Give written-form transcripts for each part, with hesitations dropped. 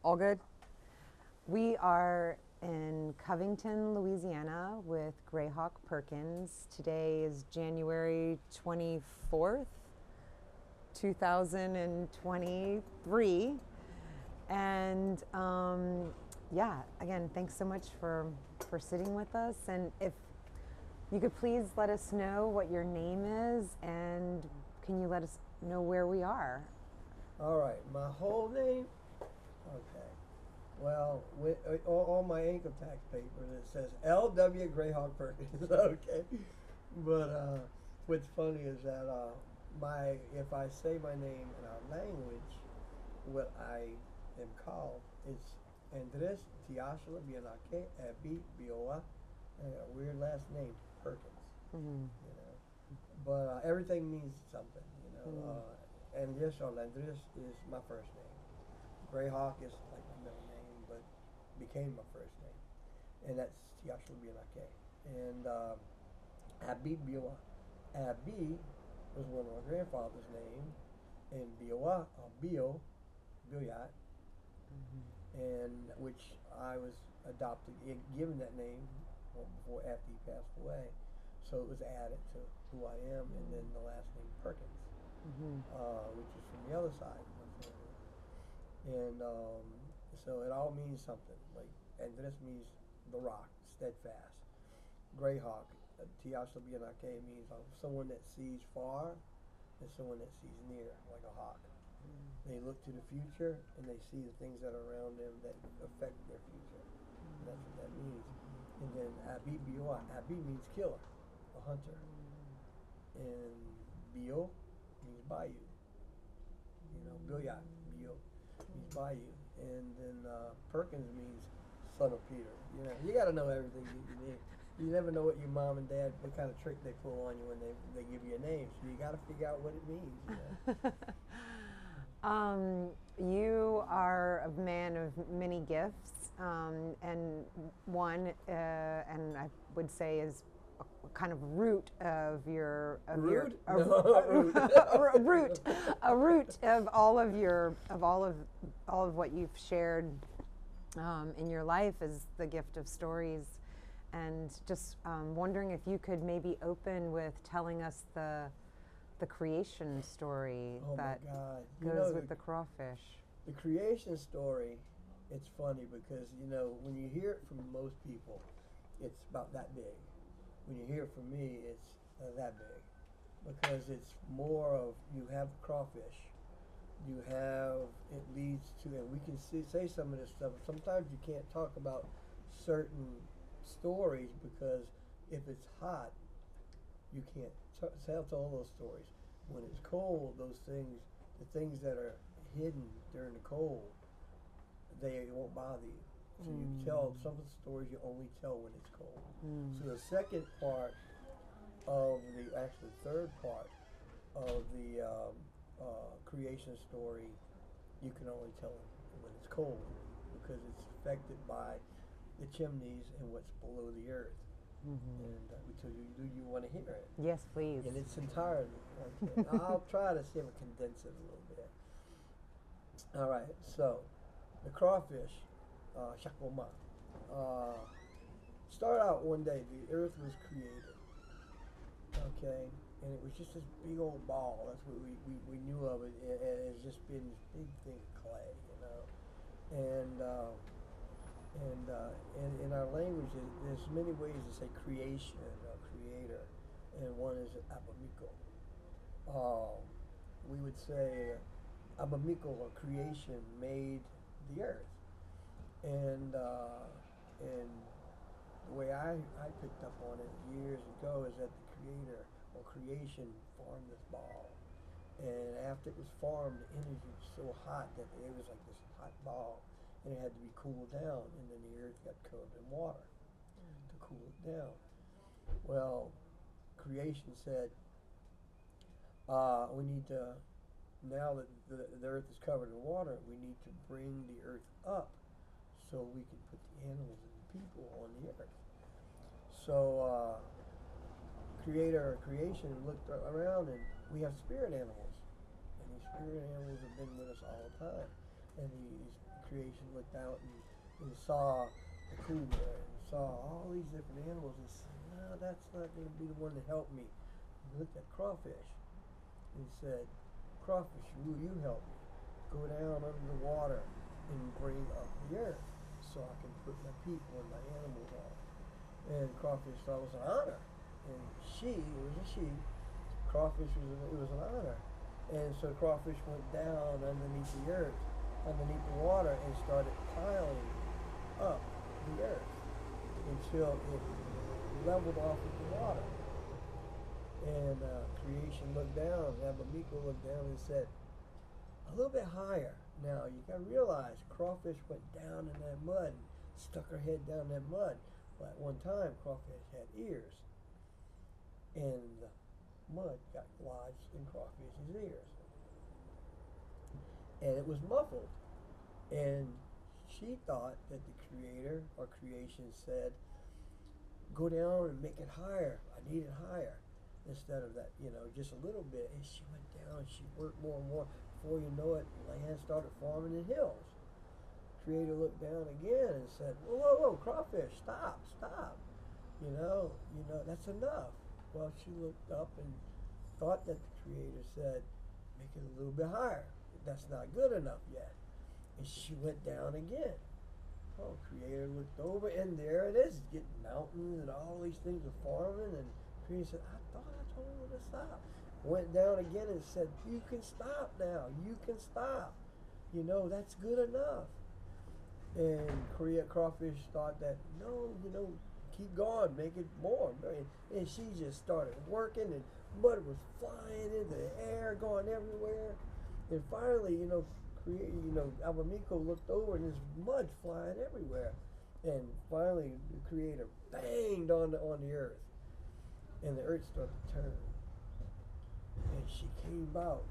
All good? We are in Covington, Louisiana with Greyhawk Perkins. Today is January 24th, 2023. And yeah, again, thanks so much for sitting with us. And if you could please let us know what your name is, and can you let us know where we are? All right, my whole name. Okay. Well, on my income tax paper it says L.W. Greyhawk Perkins. Okay. But what's funny is that if I say my name in our language, what I am called is Andres Tiashla Bianake Abi Bioa, and a weird last name, Perkins. Mm-hmm. You know, but everything means something. You know, Andres or Andres is my first name. Greyhawk is like my middle name, but became my first name, and that's Tiashla Bianake. And Abi Bioa, Abi was one of my grandfather's name, and Bioa or Bioyat, and which I was adopted, given that name before after he passed away, so it was added to who I am, and then the last name Perkins, which is from the other side of my family, and so it all means something. Like Andres means the rock, steadfast. Greyhawk, Tiashla Bianake means someone that sees far and someone that sees near, like a hawk. They look to the future and they see the things that are around them that affect their future. And that's what that means. And then Abi Bioa, Abi means killer, a hunter. And Bio means bayou. You know, Bioyat, Bio means bayou. And then Perkins means son of Peter. You know, you got to know everything you need. You never know what your mom and dad, what kind of trick they pull on you when they give you a name. So you got to figure out what it means. You know? You are a man of many gifts, and one, and I would say is a kind of root of your a root of all of what you've shared in your life is the gift of stories, and just wondering if you could maybe open with telling us the creation story that goes with the crawfish. The creation story, it's funny because, you know, when you hear it from most people, it's about that big. When you hear it from me, it's that big. Because it's more of, you have crawfish, you have, it leads to, and we can say some of this stuff, sometimes you can't talk about certain stories because if it's hot, you can't tell all those stories. When it's cold, those things, the things that are hidden during the cold, they won't bother you. So you tell some of the stories you only tell when it's cold. So the second part of actually third part of the creation story, you can only tell when it's cold because it's affected by the chimneys and what's below the earth. And we tell you, do you want to hear it? Yes, please. In its entirety. Okay. I'll try to see if I condense it a little bit. All right, so the crawfish, Shakoma, started out one day, the earth was created, okay, and it was just this big old ball. That's what we knew of it as just being this big thing of clay, you know, and in our language, there's many ways to say creation or creator, and one is abamiko. We would say abamiko or creation made the earth, and the way I picked up on it years ago is that the creator or creation formed this ball, and after it was formed, the energy was so hot that it was like this hot ball. And it had to be cooled down, and then the earth got covered in water to cool it down. Well, creation said, we need to, now that the earth is covered in water, we need to bring the earth up so we can put the animals and the people on the earth. So creation looked around, and we have spirit animals, and these spirit animals have been with us all the time. And these creation looked out and saw the cougar and saw all these different animals and said, no, that's not going to be the one to help me. He looked at crawfish and said, crawfish, will you help me? Go down under the water and bring up the earth so I can put my people and my animals on. And crawfish thought it was an honor. And it was a she, crawfish it was an honor. And so crawfish went down underneath the earth, underneath the water, and started piling up the earth until it leveled off with the water. And creation looked down, Abamiko looked down and said, a little bit higher. Now, you got to realize, crawfish went down in that mud, stuck her head down in that mud. But at one time, crawfish had ears. And the mud got lodged in crawfish's ears. And it was muffled. And she thought that the creator or creation said, go down and make it higher. I need it higher. Instead of that, just a little bit. And she went down and she worked more and more. Before you know it, land started forming in hills. Creator looked down again and said, whoa, whoa, whoa, crawfish, stop. That's enough. Well, she looked up and thought that the creator said, make it a little bit higher. That's not good enough yet. And she went down again. Oh, creator looked over and there it is, getting mountains and all these things are forming, and creator said, I thought I told her to stop. Went down again and said, you can stop now. You can stop. That's good enough. And crawfish thought that, no, keep going, make it more. And she just started working, and mud was flying into the air, going everywhere. And finally, Abamiko looked over and there's mud flying everywhere. And finally, the creator banged on the earth. And the earth started to turn. And she came out.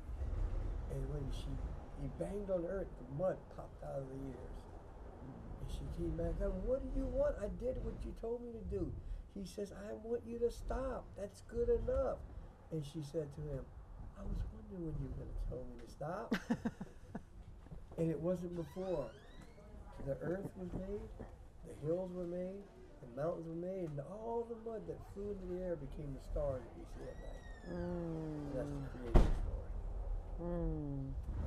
And when he banged on the earth, the mud popped out of the ears. And she came back up, what do you want? I did what you told me to do. He says, I want you to stop. That's good enough. And she said to him, I was wondering when you were going to tell me to stop. And it wasn't before. The earth was made, the hills were made, the mountains were made, and all the mud that flew into the air became the stars that we see at night. That's the creation story.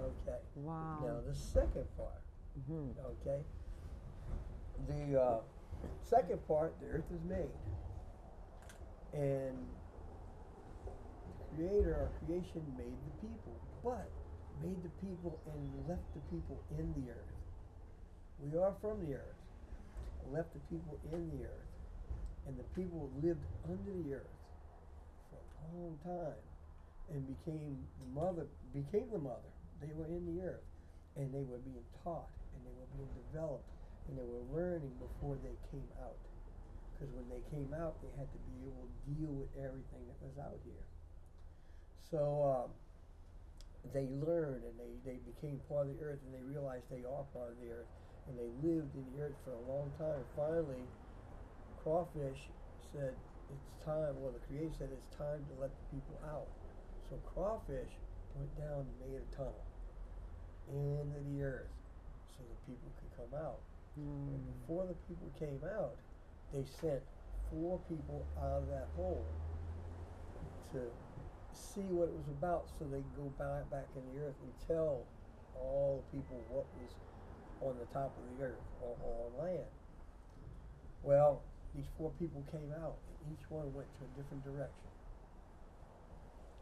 Okay. Wow. Now the second part. Okay. The second part, the earth is made. And the creator or creation made the people, but made the people and left the people in the earth. We are from the earth. Left the people in the earth. And the people lived under the earth for a long time and became the mother. They were in the earth, and they were being taught, and they were being developed, and they were learning before they came out. Because when they came out, they had to be able to deal with everything that was out here. So they learned, and they became part of the earth, and they realized they are part of the earth, and they lived in the earth for a long time. Finally, crawfish said, it's time, the creator said it's time to let the people out. So crawfish went down and made a tunnel into the earth so the people could come out. And before the people came out, they sent 4 people out of that hole to see what it was about so they could go back in the earth and tell all the people what was on the top of the earth or on land. Well, these 4 people came out, and each one went to a different direction.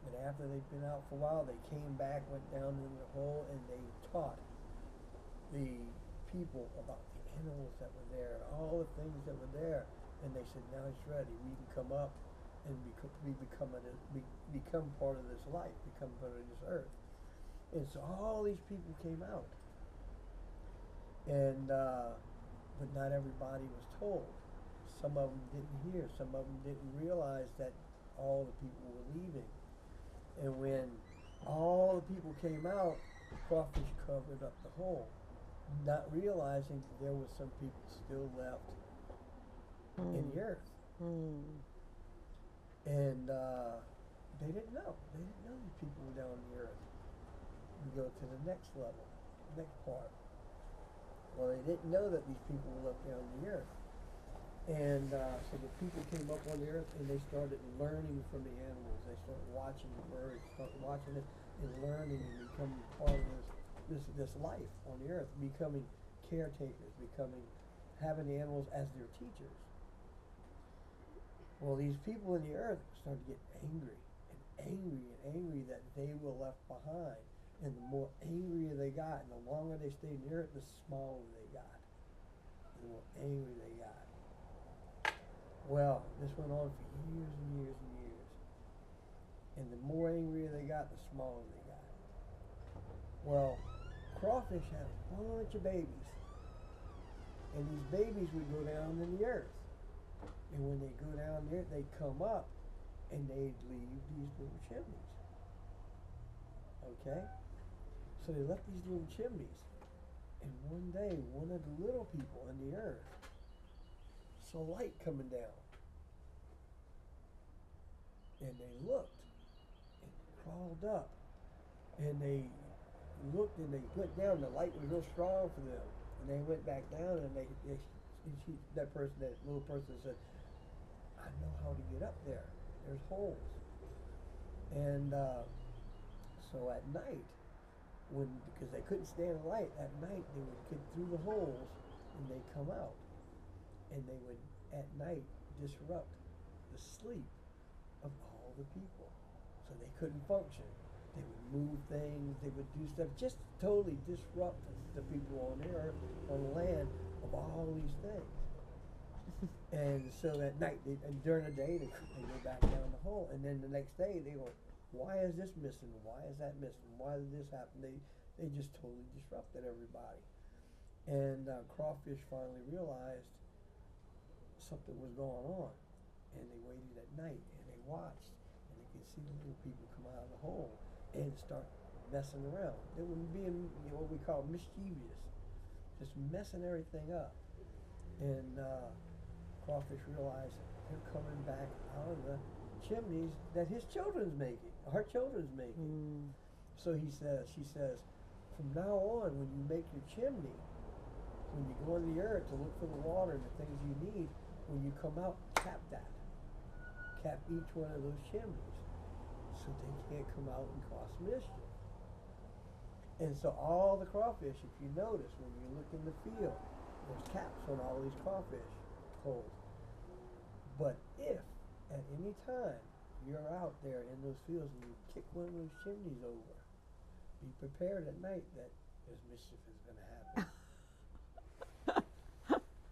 And after they'd been out for a while, they came back, went down in the hole, and they taught the people about the animals that were there and all the things that were there. And they said, now it's ready. We can come up and become part of this life, become part of this earth. And so all these people came out. And but not everybody was told. Some of them didn't hear. Some of them didn't realize that all the people were leaving. And when all the people came out, crawfish covered up the hole, not realizing that there was some people still left in the earth. And they didn't know. They didn't know these people were down in the earth. We go to the next level, next part. Well, they didn't know that these people lived down the earth. And so the people came up on the earth and they started learning from the animals. They started watching the birds, started watching it and learning and becoming part of this life on the earth, becoming caretakers, having the animals as their teachers. Well, these people in the earth started to get angry that they were left behind. And the more angrier they got, and the longer they stayed in the earth, the smaller they got. The more angry they got. Well, this went on for years and years and years. And the more angrier they got, the smaller they got. Well, crawfish had a bunch of babies. And these babies would go down in the earth. And when they go down there, they'd come up and they'd leave these little chimneys. Okay? So they left these little chimneys. And one day, one of the little people on the earth saw light coming down. And they looked and crawled up. And they looked and they went down. The light was real strong for them. And they went back down and that little person said, I know how to get up there. There's holes. And so at night, because they couldn't stand the light, at night they would get through the holes and they'd come out. And they would, at night, disrupt the sleep of all the people. So they couldn't function. They would move things, they would do stuff, just totally disrupt the people on the earth, on the land, of all these things. And so at night, and during the day, they go back down the hole. And then the next day, they go, why is this missing? Why is that missing? Why did this happen? They just totally disrupted everybody. And crawfish finally realized something was going on. And they waited at night, and they watched. And they could see the little people come out of the hole and start messing around. They were being what we call mischievous, just messing everything up. And crawfish realized they're coming back out of the chimneys that his children's making, our children's making. So she says, from now on, when you make your chimney, when you go in the earth to look for the water and the things you need, when you come out, cap that. Cap each one of those chimneys so they can't come out and cause mischief. And so all the crawfish, if you notice, when you look in the field, there's caps on all these crawfish holes. But if at any time you're out there in those fields and you kick one of those chimneys over, be prepared at night that there's mischief is going to happen.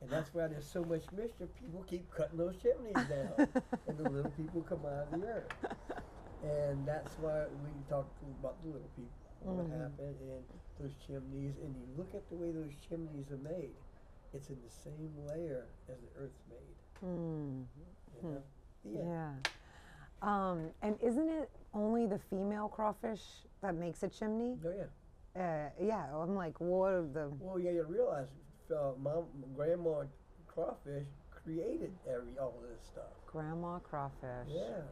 And that's why there's so much mischief. People keep cutting those chimneys down, and the little people come out of the earth. And that's why we talk about the little people, what happened in those chimneys. And you look at the way those chimneys are made. It's in the same layer as the earth's made. You know? Yeah. And isn't it only the female crawfish that makes a chimney? Oh, yeah. Yeah, I'm like, what are the... Well, yeah, you realize Grandma Crawfish created all this stuff. Grandma Crawfish. Yeah.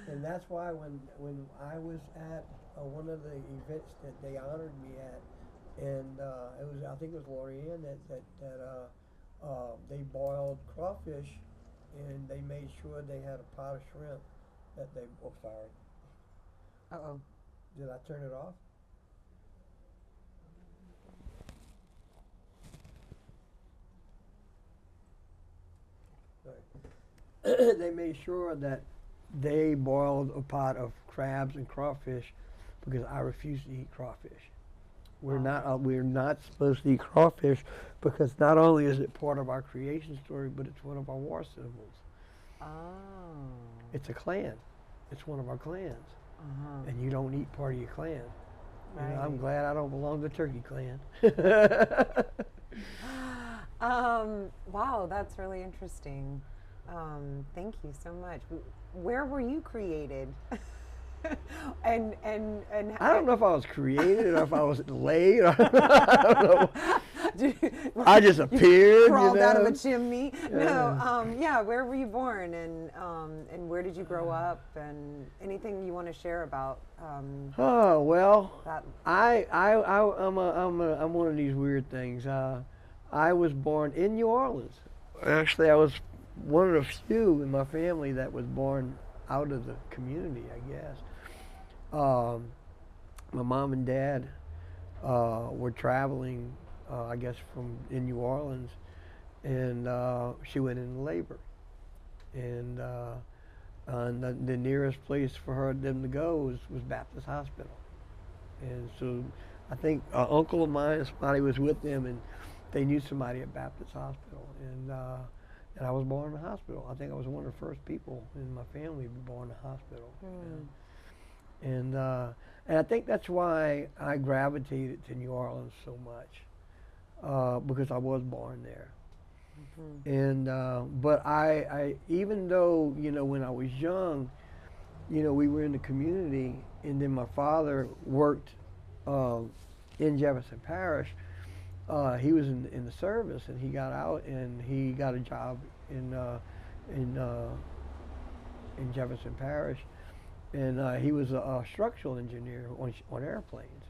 And that's why when I was at one of the events that they honored me at, and I think it was Lorianne that they boiled crawfish, and they made sure they had a pot of shrimp that they. Oh, sorry. Uh-oh. Did I turn it off? Sorry. They made sure that they boiled a pot of crabs and crawfish because I refuse to eat crawfish. We're not supposed to eat crawfish because not only is it part of our creation story, but it's one of our war symbols. Oh. It's a clan. It's one of our clans. And you don't eat part of your clan. Right. You know, I'm glad I don't belong to the Turkey Clan. Wow, that's really interesting. Thank you so much. Where were you created? and I don't know if I was created or if I was laid. I don't know. I just appeared. Crawled out of know? a chimney. No, yeah. Where were you born, and where did you grow up, and anything you want to share about? Oh well, that. I'm one of these weird things. I was born in New Orleans. Actually, I was one of the few in my family that was born out of the community, I guess. My mom and dad were traveling, I guess, in New Orleans, and she went into labor, and the nearest place for them to go was Baptist Hospital, and so I think an uncle of mine, somebody was with them, and they knew somebody at Baptist Hospital, and I was born in the hospital. I think I was one of the first people in my family to be born in the hospital. And I think that's why I gravitated to New Orleans so much, because I was born there. And but I even though when I was young, we were in the community, and then my father worked in Jefferson Parish. He was in the service, and he got out and he got a job in Jefferson Parish, and he was a structural engineer on airplanes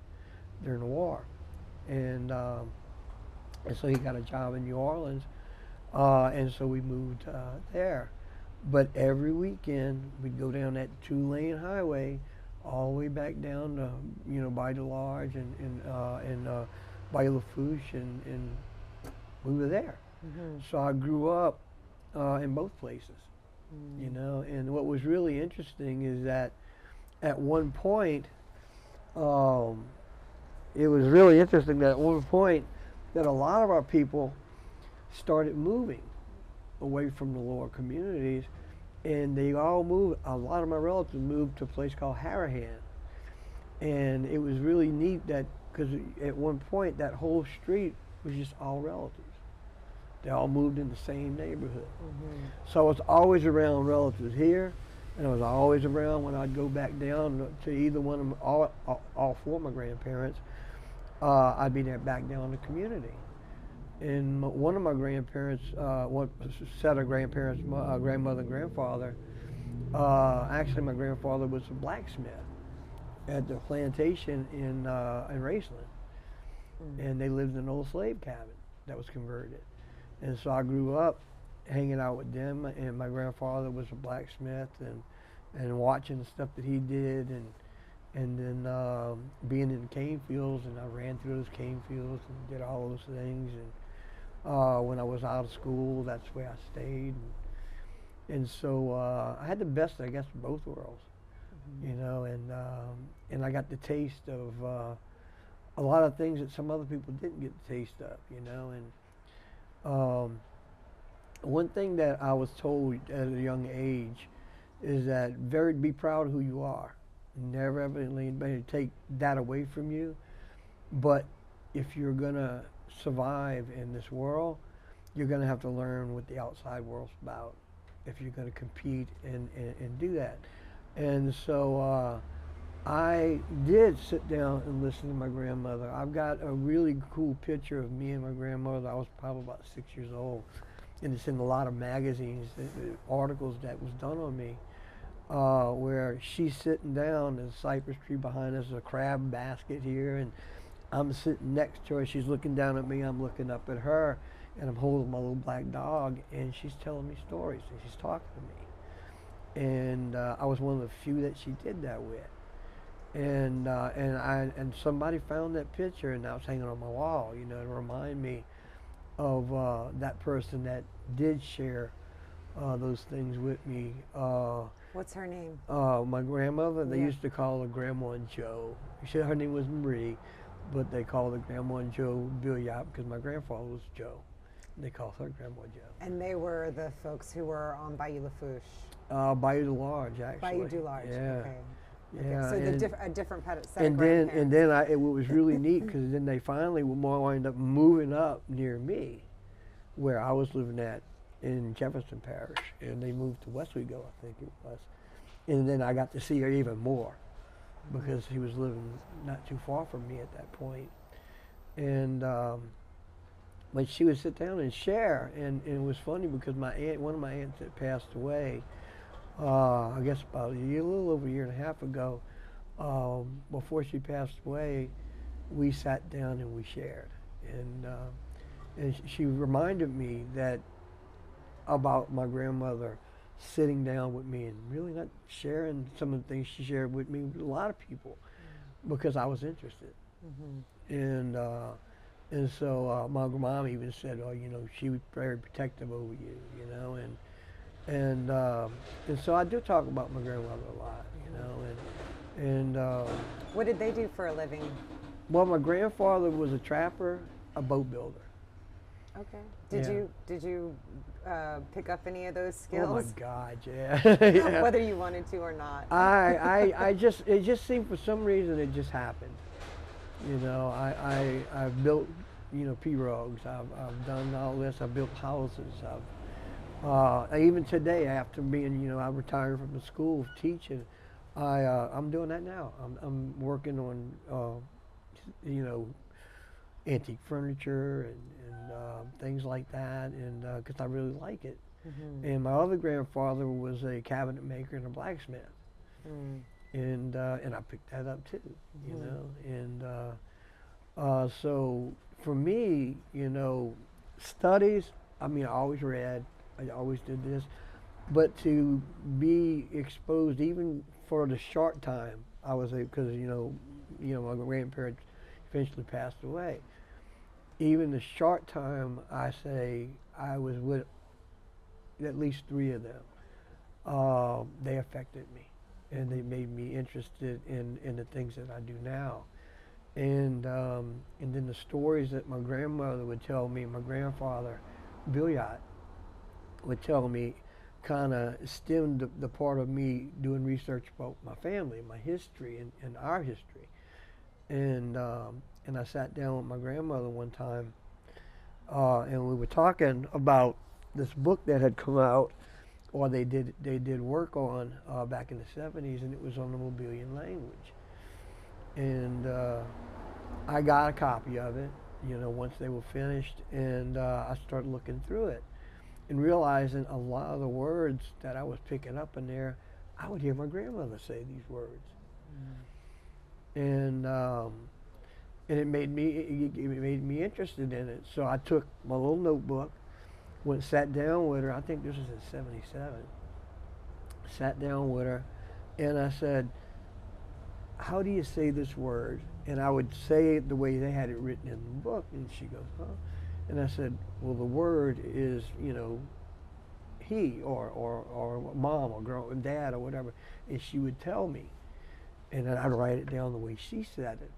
during the war, and so he got a job in New Orleans, and so we moved there. But every weekend we'd go down that 2-lane highway all the way back down to by the Lodge and by Lafourche, and we were there. So I grew up in both places, and what was really interesting is that at one point, it was really interesting that at one point that a lot of our people started moving away from the lower communities, and they all moved. A lot of my relatives moved to a place called Harahan, and it was really neat that because at one point that whole street was just all relatives. They all moved in the same neighborhood. So I was always around relatives here, and I was always around when I'd go back down to either one of them, all four of my grandparents. I'd be there back down in the community. And one of my grandparents, one set of grandparents, my grandmother and grandfather, actually my grandfather was a blacksmith at the plantation in Raceland. And they lived in an old slave cabin that was converted. And so I grew up hanging out with them, and my grandfather was a blacksmith, and watching the stuff that he did, and then being in the cane fields, and I ran through those cane fields and did all those things. And when I was out of school, that's where I stayed. And so I had the best, I guess, of both worlds, and I got the taste of a lot of things that some other people didn't get the taste of, and one thing that I was told at a young age is that be proud of who you are. Never ever let anybody take that away from you. But if you're gonna survive in this world, you're gonna have to learn what the outside world's about if you're gonna compete and do that. And so I did sit down and listen to my grandmother. I've got a really cool picture of me and my grandmother. I was probably about 6 years old, and it's in a lot of magazines, articles that was done on me, where she's sitting down, there's a cypress tree behind us, a crab basket here, and I'm sitting next to her. She's looking down at me, I'm looking up at her, and I'm holding my little black dog, and she's telling me stories, and she's talking to me. And I was one of the few that she did that with. And somebody found that picture, and now it's hanging on my wall, to remind me of that person that did share those things with me. What's her name? My grandmother. They used to call her Grandma and Joe. Her name was Marie, but they called her Grandma and Joe Billiot because my grandfather was Joe. They called her Grandma Joe. And they were the folks who were on Bayou Lafourche. Bayou du Large, actually. Bayou du Large. Yeah. Okay. Yeah, so a different set and of then grandparents. It was really neat because then they finally wound up moving up near me, where I was living at in Jefferson Parish, and they moved to Westwego, I think it was, and then I got to see her even more because he was living not too far from me at that point, and but she would sit down and share, and it was funny because my aunt, one of my aunts that passed away, I guess about a little over a year and a half ago, before she passed away, we sat down and we shared, and she reminded me that about my grandmother sitting down with me and really not sharing some of the things she shared with me with a lot of people because I was interested. And so my mom even said, "Oh, you know, she was very protective over you, you know." And so I do talk about my grandmother a lot, you know. And What did they do for a living? well, my grandfather was a trapper, a boat builder. Okay. Yeah. Did you pick up any of those Oh skills? my God, yeah. Yeah. Whether you wanted to or not. I just, it just seemed for some reason it just happened. You know, I've built, you know, pirogues. I've done all this. I've built houses. Even today, after being, you know, I retired from the school of teaching, I'm doing that now. I'm working on, you know, antique furniture and things like that, and because I really like it. And my other grandfather was a cabinet maker and a blacksmith. And I picked that up too, you know. And so for me, you know, studies. I mean, I always read. I always did this, but to be exposed, even for the short time, I was because you know, my grandparents eventually passed away. Even the short time, I say I was with at least 3 of them. They affected me, and they made me interested in the things that I do now. And then the stories that my grandmother would tell me, my grandfather, Billiot, would tell me, kind of stemmed the part of me doing research about my family, my history, and our history. And I sat down with my grandmother one time, and we were talking about this book that had come out, or they did work on back in the 70s, and it was on the Mobilian language. And I got a copy of it, you know, once they were finished, and I started looking through it and realizing a lot of the words that I was picking up in there, I would hear my grandmother say these words. And it made me interested in it. So I took my little notebook, went sat down with her. I think this was in '77. Sat down with her, and I said, "How do you say this word?" And I would say it the way they had it written in the book. And she goes, "Huh?" And I said, "Well, the word is, you know, he or mom or girl or dad or whatever." And she would tell me, and then I'd write it down the way she said it,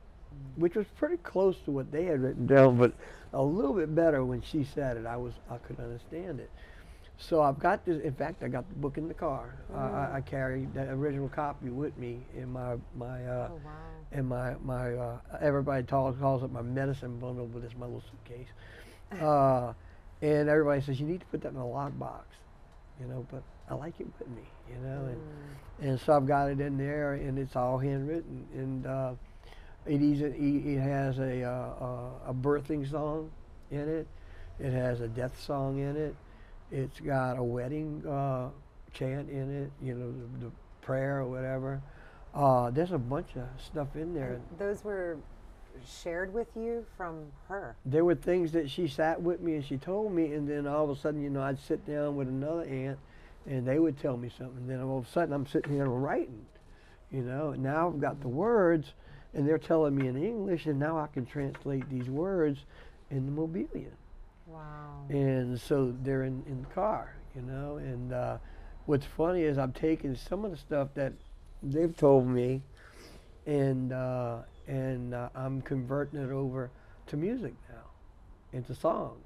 which was pretty close to what they had written down, but a little bit better when she said it. I could understand it. So I've got this. In fact, I got the book in the car. I carried the original copy with me in my Oh, wow. in my everybody calls it my medicine bundle, but it's my little suitcase. And everybody says you need to put that in a lockbox, you know. But I like it with me, you know. And so I've got it in there, and it's all handwritten, and it has a birthing song in it. It has a death song in it. It's got a wedding chant in it, you know, the prayer or whatever. There's a bunch of stuff in there. And those were shared with you from her? There were things that she sat with me and she told me, and then all of a sudden, you know, I'd sit down with another aunt and they would tell me something. Then all of a sudden I'm sitting here writing, you know. And now I've got the words and they're telling me in English, and now I can translate these words in the Mobilian. Wow. And so they're in the car, you know. And what's funny is I'm taking some of the stuff that they've told me, and I'm converting it over to music now, into songs,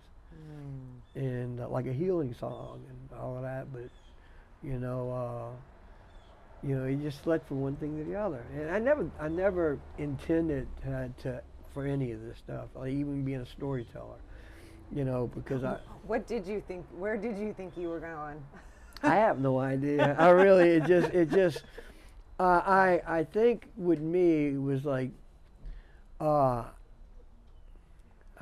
and like a healing song and all of that. But you know, you just led from one thing to the other, and I never intended for any of this stuff, like even being a storyteller, you know, because What did you think? Where did you think you were going? I have no idea. I really, it just. I think with me it was like,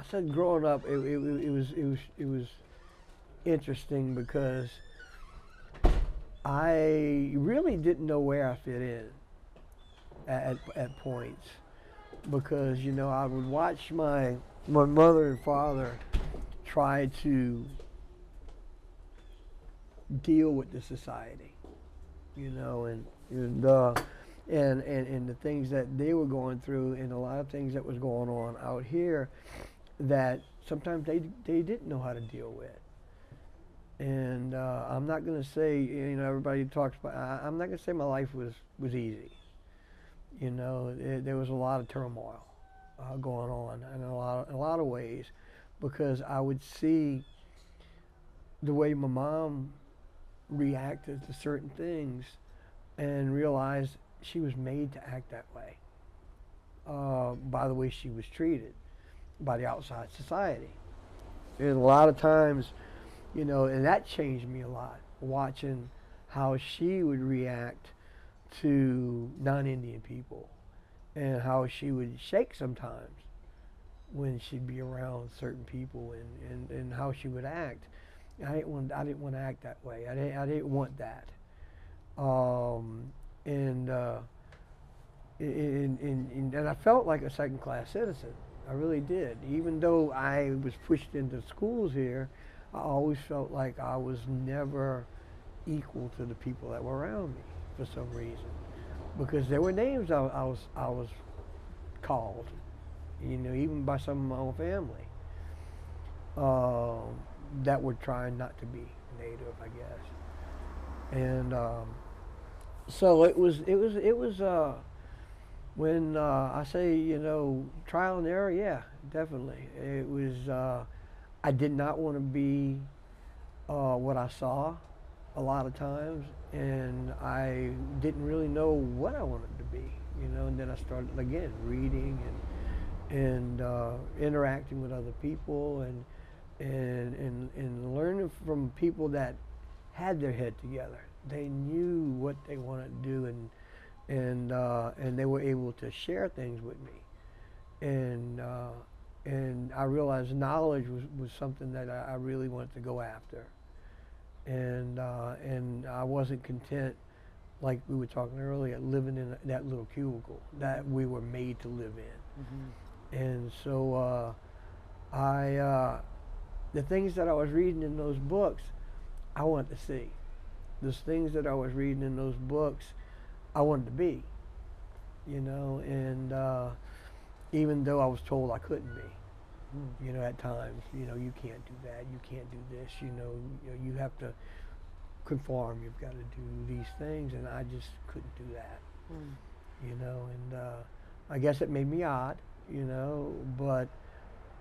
I said growing up, it was interesting because I really didn't know where I fit in at points, because you know I would watch my mother and father try to deal with the society, you know, and the things that they were going through, and a lot of things that was going on out here that sometimes they didn't know how to deal with. And I'm not going to say, you know, everybody talks about, I'm not going to say my life was easy. You know, there was a lot of turmoil going on in a lot of ways, because I would see the way my mom reacted to certain things and realized she was made to act that way by the way she was treated by the outside society. And a lot of times, you know, and that changed me a lot, watching how she would react to non-Indian people and how she would shake sometimes when she'd be around certain people, and how she would act. I didn't want to act that way. I didn't want that. And I felt like a second-class citizen. I really did. Even though I was pushed into schools here, I always felt like I was never equal to the people that were around me for some reason, because there were names I was called, you know, even by some of my own family that were trying not to be Native, I guess. And so it was when I say, you know, trial and error, yeah, definitely. It was, I did not want to be what I saw a lot of times, and I didn't really know what I wanted to be, you know, and then I started, again, reading and interacting with other people, and learning from people that had their head together. They knew what they wanted to do, and they were able to share things with me, and I realized knowledge was something that I really wanted to go after, and I wasn't content, like we were talking earlier, living in that little cubicle that we were made to live in. Mm-hmm. And so the things that I was reading in those books, I wanted to see. Those things that I was reading in those books, I wanted to be, you know, and even though I was told I couldn't be, you know, at times, you know, you can't do that, you can't do this, you know, you have to conform, you've got to do these things, and I just couldn't do that, you know, and I guess it made me odd, you know,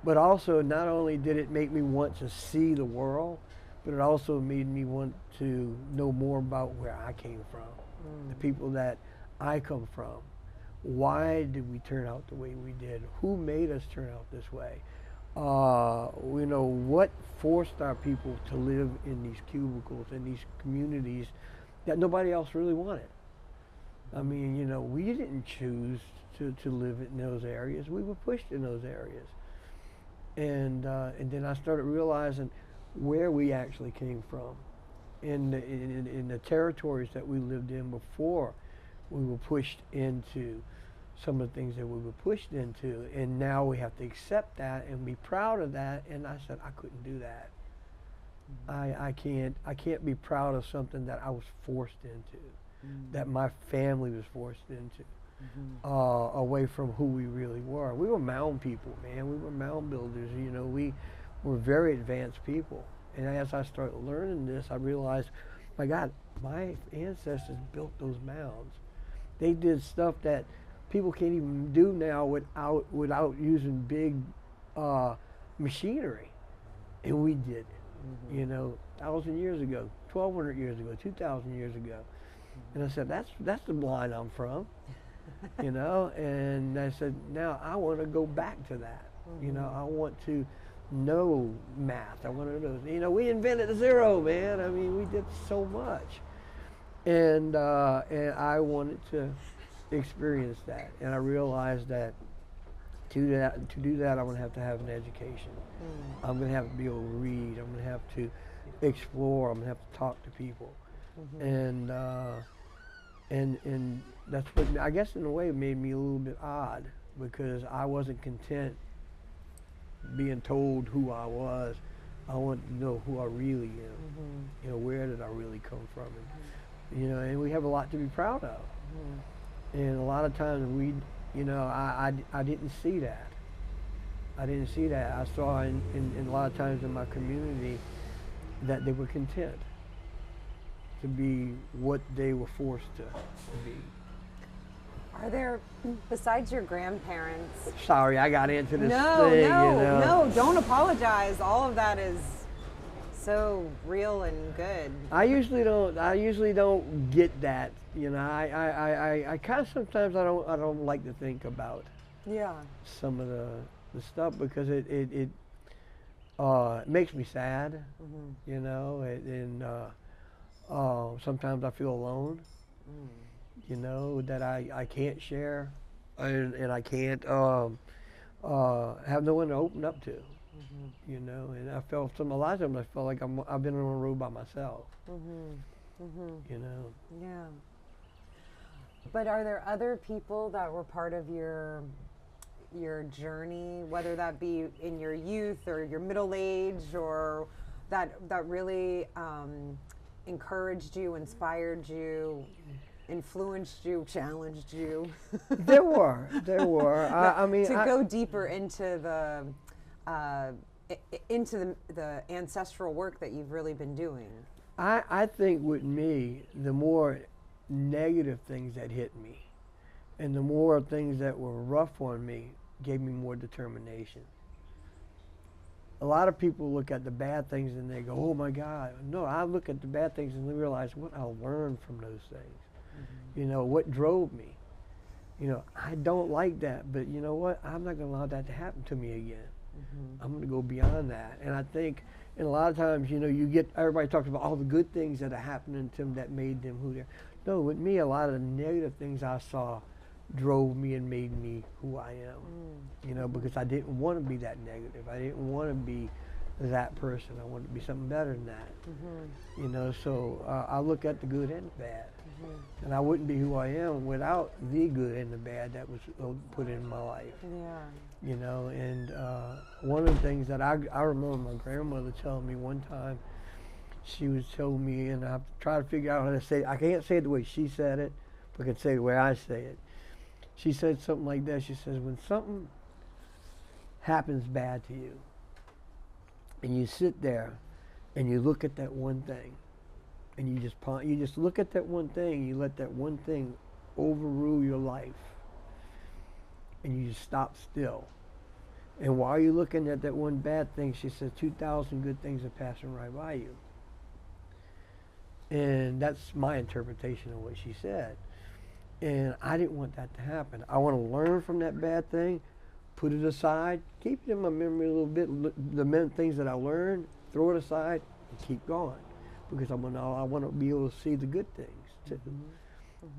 but also not only did it make me want to see the world, but it also made me want to know more about where I came from, the people that I come from. Why did we turn out the way we did? Who made us turn out this way? You know, what forced our people to live in these cubicles, in these communities that nobody else really wanted? I mean, you know, we didn't choose to live in those areas. We were pushed in those areas. And then I started realizing where we actually came from in the territories that we lived in before we were pushed into some of the things that we were pushed into, and now we have to accept that and be proud of that. And I said I couldn't do that. I can't be proud of something that I was forced into, that my family was forced into, away from who we really were. We were mound people, man. We were mound builders. You know, we were very advanced people. And as I started learning this, I realized, my God, my ancestors built those mounds. They did stuff that people can't even do now without using big machinery. And we did it, you know, 1,000 years ago, 1,200 years ago, 2,000 years ago. And I said, that's the line I'm from, you know. And I said, now I want to go back to that. You know, I want to know math. I want to know, you know, we invented the zero, man. I mean, we did so much. And I wanted to experience that. And I realized that To do that, I'm going to have an education. I'm going to have to be able to read. I'm going to have to explore. I'm going to have to talk to people. And that's what, I guess in a way, it made me a little bit odd, because I wasn't content being told who I was. I wanted to know who I really am. You know, where did I really come from? And, you know, and we have a lot to be proud of. And a lot of times we, you know, I didn't see that. I didn't see that. I saw in a lot of times in my community that they were content to be what they were forced to be. Are there, besides your grandparents? Sorry, I got into this No, thing. no, you know? no, don't apologize. All of that is so real and good. I usually don't get that. You know, I kind of sometimes I don't like to think about some of the stuff, because it makes me sad. You know, and sometimes I feel alone. You know, that I can't share, and I can't have no one to open up to. You know, and I felt a lot of times I felt like I've been on a road by myself. You know. Yeah. But are there other people that were part of your journey, whether that be in your youth or your middle age, or that really encouraged you, inspired you, influenced you, challenged you? There were. I mean, to go deeper into the ancestral work that you've really been doing. I think with me, the more negative things that hit me, and the more things that were rough on me, gave me more determination. A lot of people look at the bad things and they go, "Oh my God!" No, I look at the bad things and realize what I learned from those things. You know, what drove me. You know, I don't like that, but you know what? I'm not going to allow that to happen to me again. I'm going to go beyond that. And I think, and a lot of times, you know, everybody talks about all the good things that are happening to them that made them who they are. No, with me, a lot of the negative things I saw drove me and made me who I am. You know, because I didn't want to be that negative. I didn't want to be that person. I wanted to be something better than that. You know, so I look at the good and the bad. And I wouldn't be who I am without the good and the bad that was put in my life. You know, and one of the things that I remember my grandmother telling me one time, she was telling me, and I try to figure out how to say it. I can't say it the way she said it, but I can say it the way I say it. She said something like that. She says, when something happens bad to you, and you sit there, and you look at that one thing, and you just look at that one thing, you let that one thing overrule your life, and you just stop still. And while you're looking at that one bad thing, she says 2,000 good things are passing right by you. And that's my interpretation of what she said. And I didn't want that to happen. I want to learn from that bad thing, put it aside, keep it in my memory a little bit, the things that I learned, throw it aside, and keep going. Because I want to be able to see the good things too.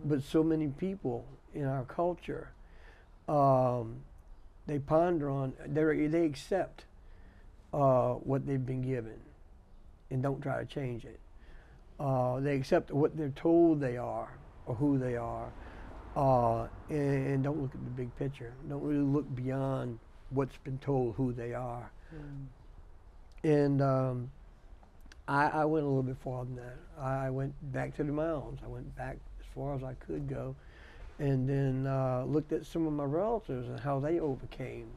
But so many people in our culture, they ponder on, they accept what they've been given and don't try to change it. They accept what they're told they are or who they are, and don't look at the big picture. Don't really look beyond what's been told who they are. And I went a little bit farther than that. I went back to the mountains. I went back as far as I could go, and then looked at some of my relatives and how they overcame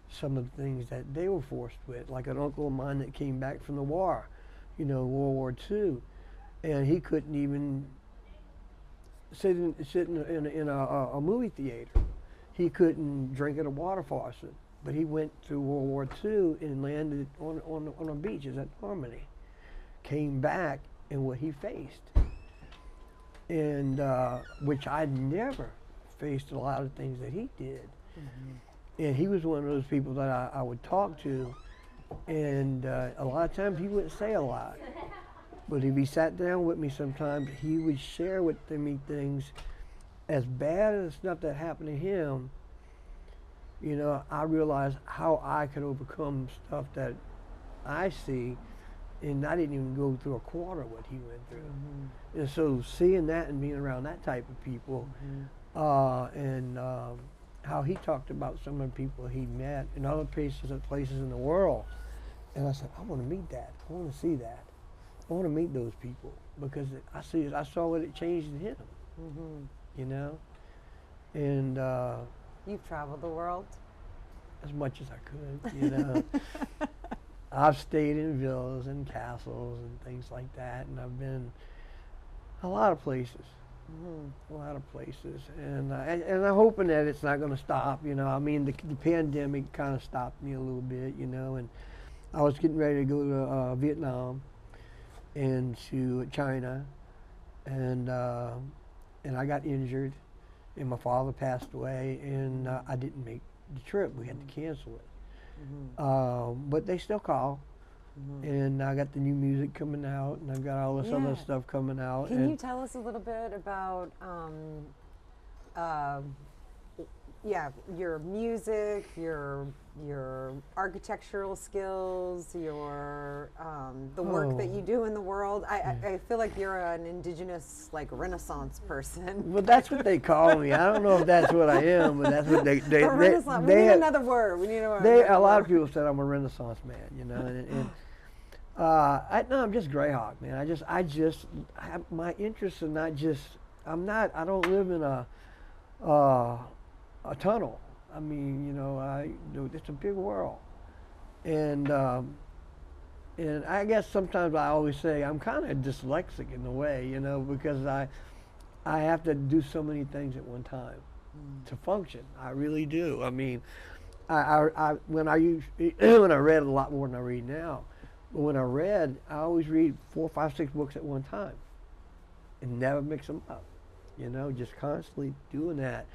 some of the things that they were forced with. Like an uncle of mine that came back from the war, you know, World War II, and he couldn't even sit in a movie theater. He couldn't drink at a water faucet, but he went through World War II and landed on a beach at Normandy. Came back and what he faced, and which I'd never faced a lot of things that he did. And he was one of those people that I would talk to, and a lot of times he wouldn't say a lot. But if he sat down with me sometimes, he would share with me things as bad as stuff that happened to him, you know, I realized how I could overcome stuff that I see, and I didn't even go through a quarter of what he went through. And so seeing that and being around that type of people, and how he talked about some of the people he met in other places in the world, and I said, I want to meet that. I want to see that. I want to meet those people because I saw what it changed in him. You know, and you've traveled the world as much as I could. You know, I've stayed in villas and castles and things like that, and I've been a lot of places. A lot of places, and I'm hoping that it's not going to stop. You know, I mean, the pandemic kind of stopped me a little bit. You know, and I was getting ready to go to Vietnam and to China, and I got injured, and my father passed away, and I didn't make the trip. We had to cancel it. But they still call. And I got the new music coming out, and I've got all this other stuff coming out. Can you tell us a little bit about, your music, your architectural skills, your the work that you do in the world? I feel like you're an indigenous, like, Renaissance person. Well, that's what they call me. I don't know if that's what I am, but that's what they Renaissance. We need another word. We need a word. A lot of people said I'm a Renaissance man, you know, and I'm just Greyhawk, man. My interests are not just. I don't live in a tunnel. I mean, you know, it's a big world, and I guess sometimes I always say I'm kind of dyslexic in a way, you know, because I have to do so many things at one time to function. I really do. I mean, when I read a lot more than I read now. But when I read, I always read 4, 5, 6 books at one time and never mix them up, you know, just constantly doing that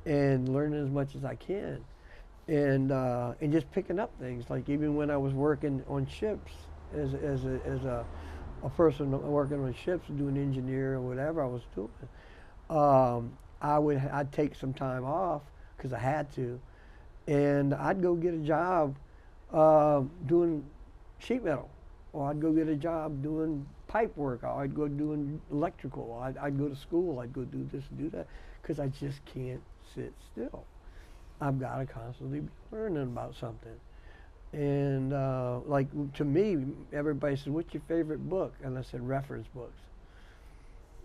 and learning as much as I can, and just picking up things. Like even when I was working on ships as a person working on ships, doing engineer or whatever I was doing, I'd take some time off because I had to, and I'd go get a job doing sheet metal, or I'd go get a job doing pipe work, or I'd go doing electrical, I'd go to school, I'd go do this and do that, because I just can't sit still. I've got to constantly be learning about something. And like to me, everybody says, what's your favorite book? And I said, reference books.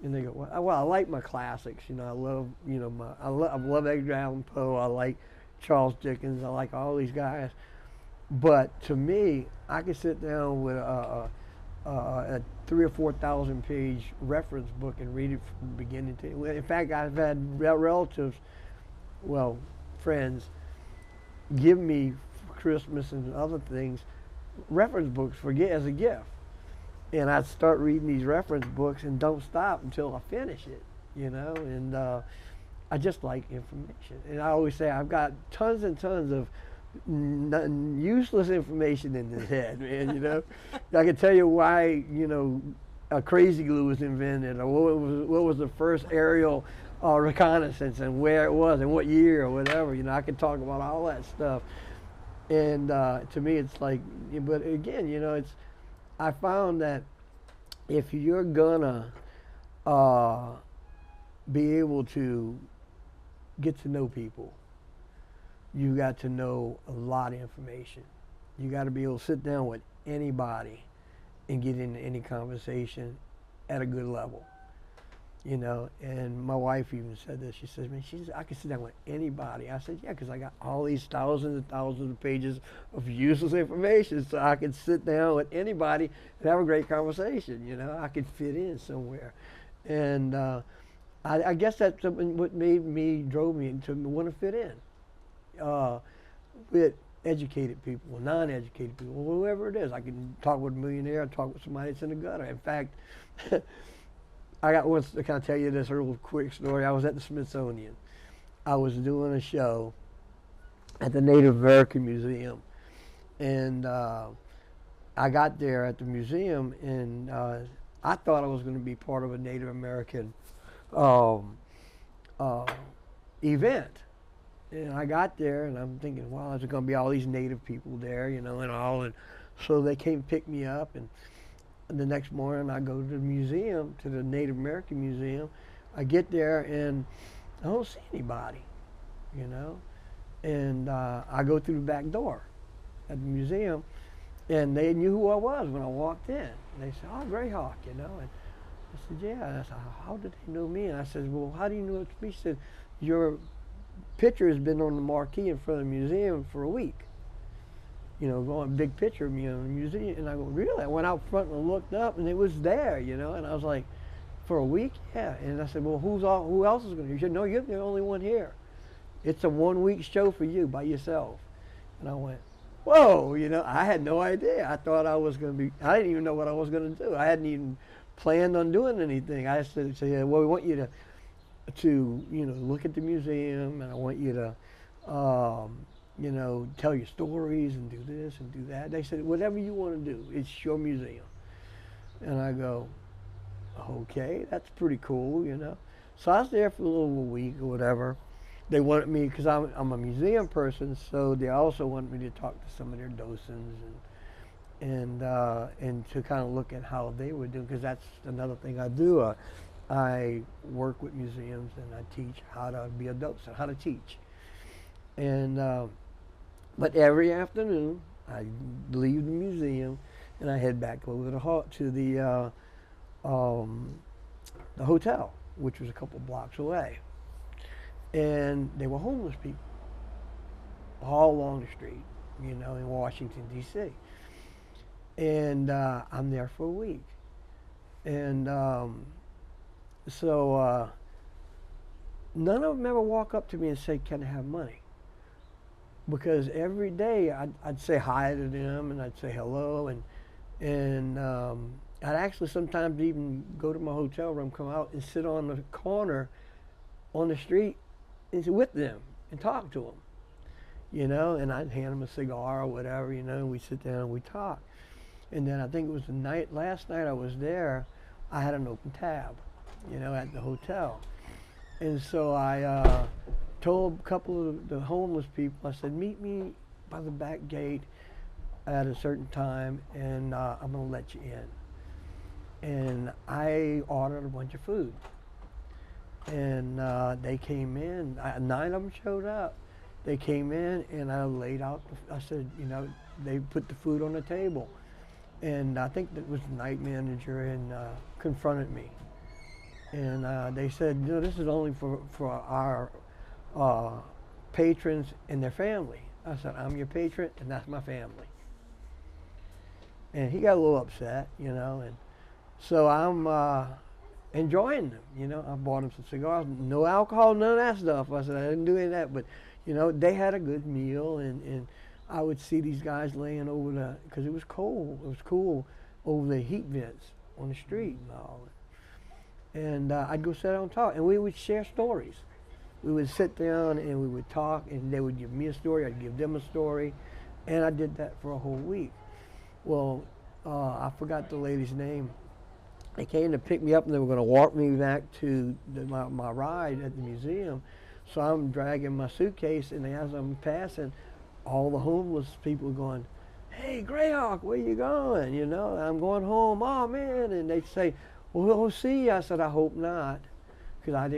And they go, well, I like my classics, you know, I love, you know, I love Edgar Allan Poe, I like Charles Dickens, I like all these guys. But to me, I could sit down with a 3,000 or 4,000 page reference book and read it from beginning to end. In fact, I've had relatives, well, friends, give me for Christmas and other things reference books as a gift. And I'd start reading these reference books and don't stop until I finish it, you know. And I just like information. And I always say I've got tons and tons of useless information in his head, man, you know. I can tell you why, you know, a crazy glue was invented, or what was the first aerial reconnaissance, and where it was, and what year, or whatever. You know, I could talk about all that stuff. And to me, it's like, but again, you know, I found that if you're gonna be able to get to know people, you got to know a lot of information. You got to be able to sit down with anybody and get into any conversation at a good level, you know. And my wife even said this. She says, man, I can sit down with anybody. I said, yeah, because I got all these thousands and thousands of pages of useless information, so I can sit down with anybody and have a great conversation, you know. I could fit in somewhere. And I guess that's what drove me to want to fit in. With educated people, non-educated people, whoever it is. I can talk with a millionaire, talk with somebody that's in the gutter. In fact, I got once to kind of tell you this real quick story. I was at the Smithsonian. I was doing a show at the Native American Museum, and I got there at the museum, and I thought I was going to be part of a Native American event. And I got there, and I'm thinking, wow, there's going to be all these native people there, you know, and all. And so they came pick me up, and the next morning I go to the museum, to the Native American Museum. I get there, and I don't see anybody, you know. And I go through the back door at the museum, and they knew who I was when I walked in. And they said, oh, Greyhawk, you know. And I said, yeah. And I said, how did they know me? And I said, well, how do you know it's me? She said, your picture has been on the marquee in front of the museum for a week. You know, going a big picture of me in the museum. And I go, really? I went out front and looked up, and it was there, you know. And I was like, for a week? Yeah. And I said, well, who else is going to? She said, no, you're the only one here. It's a 1 week show for you by yourself. And I went, whoa, you know, I had no idea. I thought I was going to be, I didn't even know what I was going to do. I hadn't even planned on doing anything. I just said, well, we want you to, you know, look at the museum, and I want you to, you know, tell your stories and do this and do that. They said, whatever you want to do, it's your museum. And I go, okay, that's pretty cool, you know. So I was there for a little week or whatever. They wanted me, because I'm a museum person, so they also wanted me to talk to some of their docents and to kind of look at how they were doing, because that's another thing I do. I work with museums, and I teach how to be a docent, how to teach. And but every afternoon, I leave the museum, and I head back over to the hotel, which was a couple blocks away. And they were homeless people all along the street, you know, in Washington, D.C. And I'm there for a week. And so none of them ever walk up to me and say, can I have money? Because every day I'd say hi to them, and I'd say hello, and I'd actually sometimes even go to my hotel room, come out and sit on the corner on the street with them and talk to them, you know, and I'd hand them a cigar or whatever, you know, and we sit down and we talk. And then I think it was last night I was there, I had an open tab, you know, at the hotel. And so I told a couple of the homeless people, I said, meet me by the back gate at a certain time, and I'm gonna let you in. And I ordered a bunch of food. And they came in, 9 of them showed up. They came in, and I laid out, I said, you know, they put the food on the table. And I think that was the night manager, and confronted me. And they said, you know, this is only for our patrons and their family. I said, I'm your patron, and that's my family. And he got a little upset, you know, and so I'm enjoying them, you know. I bought them some cigars, no alcohol, none of that stuff. I said, I didn't do any of that, but, you know, they had a good meal, and I would see these guys laying over because it was cold, it was cool, over the heat vents on the street and all. And I'd go sit down and talk, and we would share stories. We would sit down and we would talk, and they would give me a story, I'd give them a story, and I did that for a whole week. Well, I forgot the lady's name. They came to pick me up, and they were going to walk me back to my ride at the museum. So I'm dragging my suitcase, and as I'm passing, all the homeless people were going, hey, Greyhawk, where you going? You know, I'm going home. Oh, man. And they'd say, well, we'll see you. I said, I hope not, because I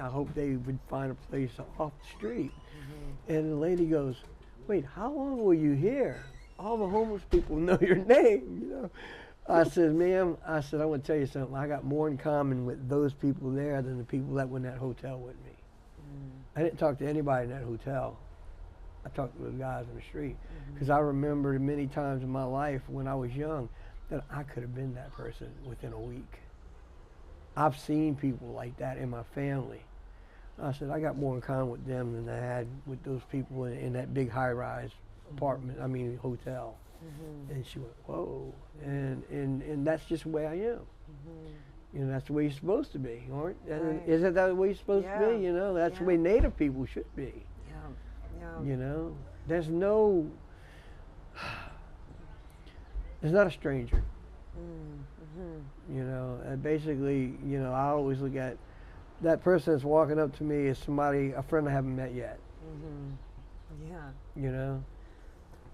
hope they would find a place off the street. Mm-hmm. And the lady goes, wait, how long were you here? All the homeless people know your name, you know. I said, ma'am, I want to tell you something. I got more in common with those people there than the people that were in that hotel with me. Mm. I didn't talk to anybody in that hotel. I talked to the guys on the street, because I remember many times in my life when I was young that I could have been that person within a week. I've seen people like that in my family. I said, I got more in common with them than I had with those people in that big high-rise apartment, hotel. Mm-hmm. And she went, whoa, and that's just the way I am. Mm-hmm. You know, that's the way you're supposed to be, aren't? Right. Isn't that the way you're supposed to be? You know, that's the way Native people should be. Yeah. You know, there's not a stranger. Mm-hmm. You know, and basically, you know, I always look at that person that's walking up to me as a friend I haven't met yet. Yeah. You know.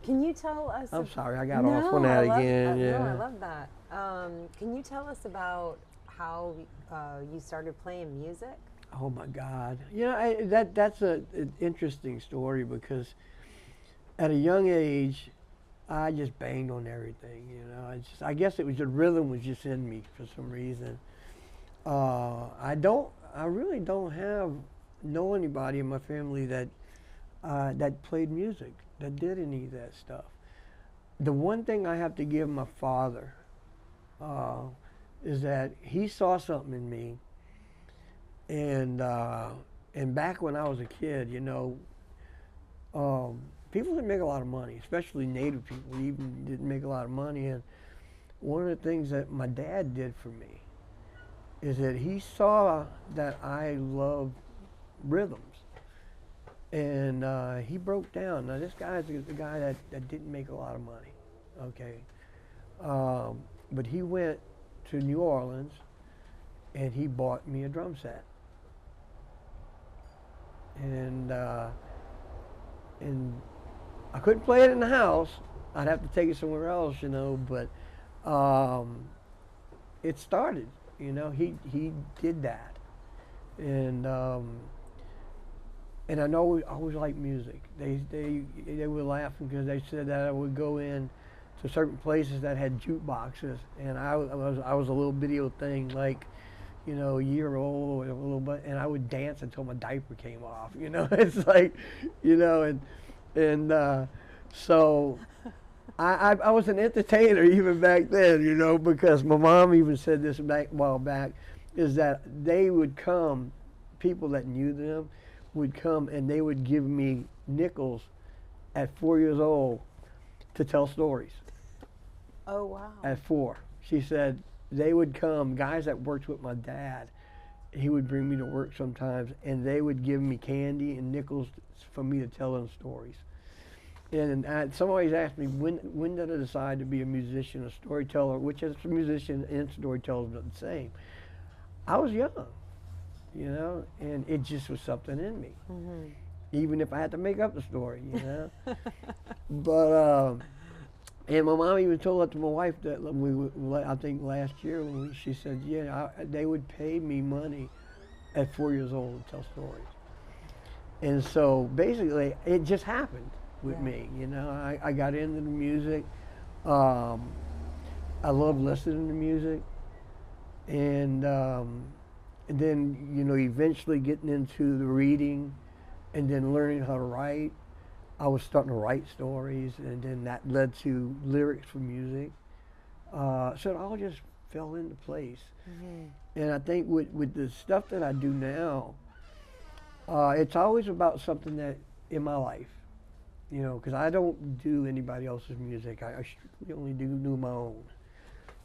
Can you tell us? I'm sorry, I got off on that again. Yeah. No, I love that. Can you tell us about how you started playing music? Oh my God. You know, that's an interesting story because at a young age, I just banged on everything. You know, I guess it was the rhythm was just in me for some reason. I really don't know anybody in my family that played music, that did any of that stuff. The one thing I have to give my father is that he saw something in me, and back when I was a kid, you know, people didn't make a lot of money, especially Native people even didn't make a lot of money. And one of the things that my dad did for me is that he saw that I loved rhythms, and he broke down. Now this guy is the guy that didn't make a lot of money, okay, but he went to New Orleans and he bought me a drum set, and I couldn't play it in the house. I'd have to take it somewhere else, you know. But it started, you know. He did that, and I know I always liked music. They were laughing because they said that I would go in to certain places that had jukeboxes, and I was a little bitty old thing, like, you know, a year old or a little bit, and I would dance until my diaper came off. You know, it's like, you know, and so I was an entertainer even back then, you know, because my mom even said this back a while back, is that they would come, people that knew them would come and they would give me nickels at 4 years old to tell stories. Oh, wow. At 4. She said they would come, guys that worked with my dad, he would bring me to work sometimes, and they would give me candy and nickels for me to tell them stories. And somebody always asked me, when did I decide to be a musician, a storyteller, which is a musician and storyteller are the same. I was young, you know, and it just was something in me. Mm-hmm. Even if I had to make up the story, you know. But, and my mom even told that to my wife that I think last year she said, yeah, they would pay me money at 4 years old to tell stories. And so basically it just happened with me, you know. I got into the music. I love listening to music. And then, you know, eventually getting into the reading and then learning how to write. I was starting to write stories, and then that led to lyrics for music. So it all just fell into place. Mm-hmm. And I think with the stuff that I do now, it's always about something that in my life, you know, because I don't do anybody else's music. I strictly only do my own.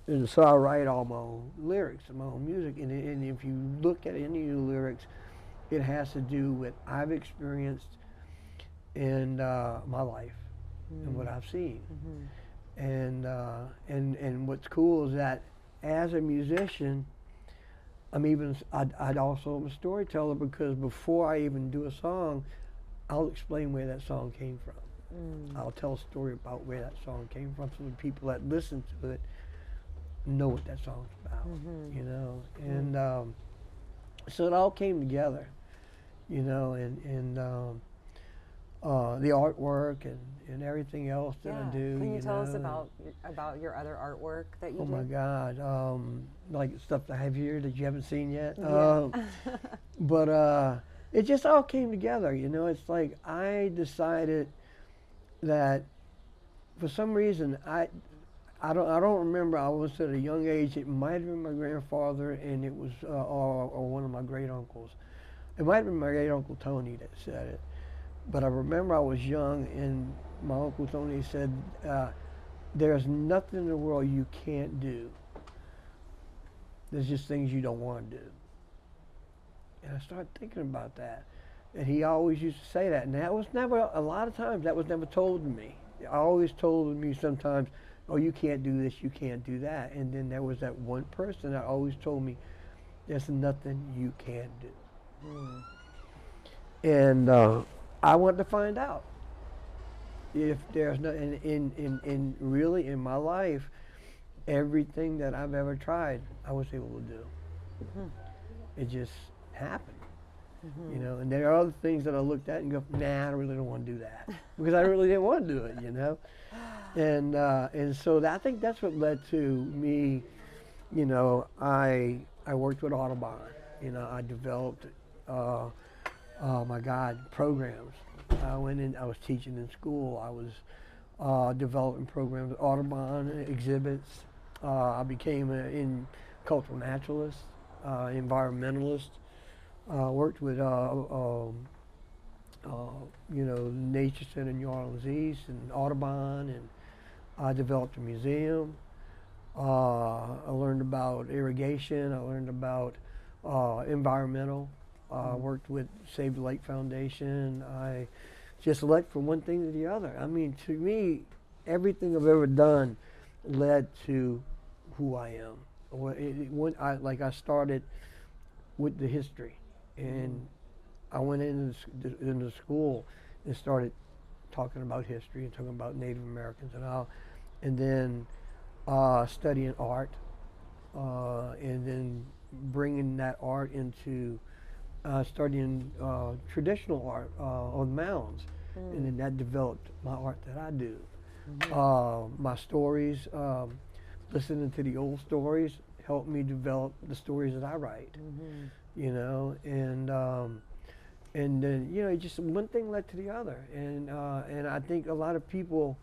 And so I write all my own lyrics and my own music. And if you look at any of the lyrics, it has to do with I've experienced in my life and what I've seen. Mm-hmm. And what's cool is that as a musician, I'd also am a storyteller, because before I even do a song, I'll explain where that song came from. I'll tell a story about where that song came from, so the people that listen to it know what that song's about, you know. And so it all came together, you know, and the artwork and everything else that I do. Can you tell us about your other artwork that you do? Oh my God, like stuff I have here that you haven't seen yet. Yeah. But it just all came together, you know. It's like I decided that for some reason I don't remember. I was at a young age. It might have been my grandfather, and it was or one of my great uncles. It might have been my great uncle Tony that said it. But I remember I was young, and my Uncle Tony said, there's nothing in the world you can't do. There's just things you don't want to do. And I started thinking about that. And he always used to say that. And that was never, a lot of times, that was never told to me. I always told me sometimes, oh, you can't do this, you can't do that. And then there was that one person that always told me, there's nothing you can't do. And I want to find out if there's no, in really in my life, everything that I've ever tried, I was able to do. Mm-hmm. It just happened. Mm-hmm. You know, and there are other things that I looked at and go, nah, I really don't want to do that, because I really didn't want to do it, you know, and so I think that's what led to me. You know, I worked with Audubon. You know, I developed, my God, programs. I went in. I was teaching in school. I was developing programs with Audubon exhibits. I became an cultural naturalist, environmentalist. Worked with you know, Nature Center in New Orleans East and Audubon, and I developed a museum. I learned about irrigation. I learned about environmental. Worked with Save the Lake Foundation. I just led from one thing to the other. I mean, to me, everything I've ever done led to who I am. I started with the history, and I went into school and started talking about history and talking about Native Americans and all, and then studying art, and then bringing that art into studying traditional art on mounds, and then that developed my art that I do. My stories, listening to the old stories, helped me develop the stories that I write. You know, and then, you know, just one thing led to the other, and I think a lot of people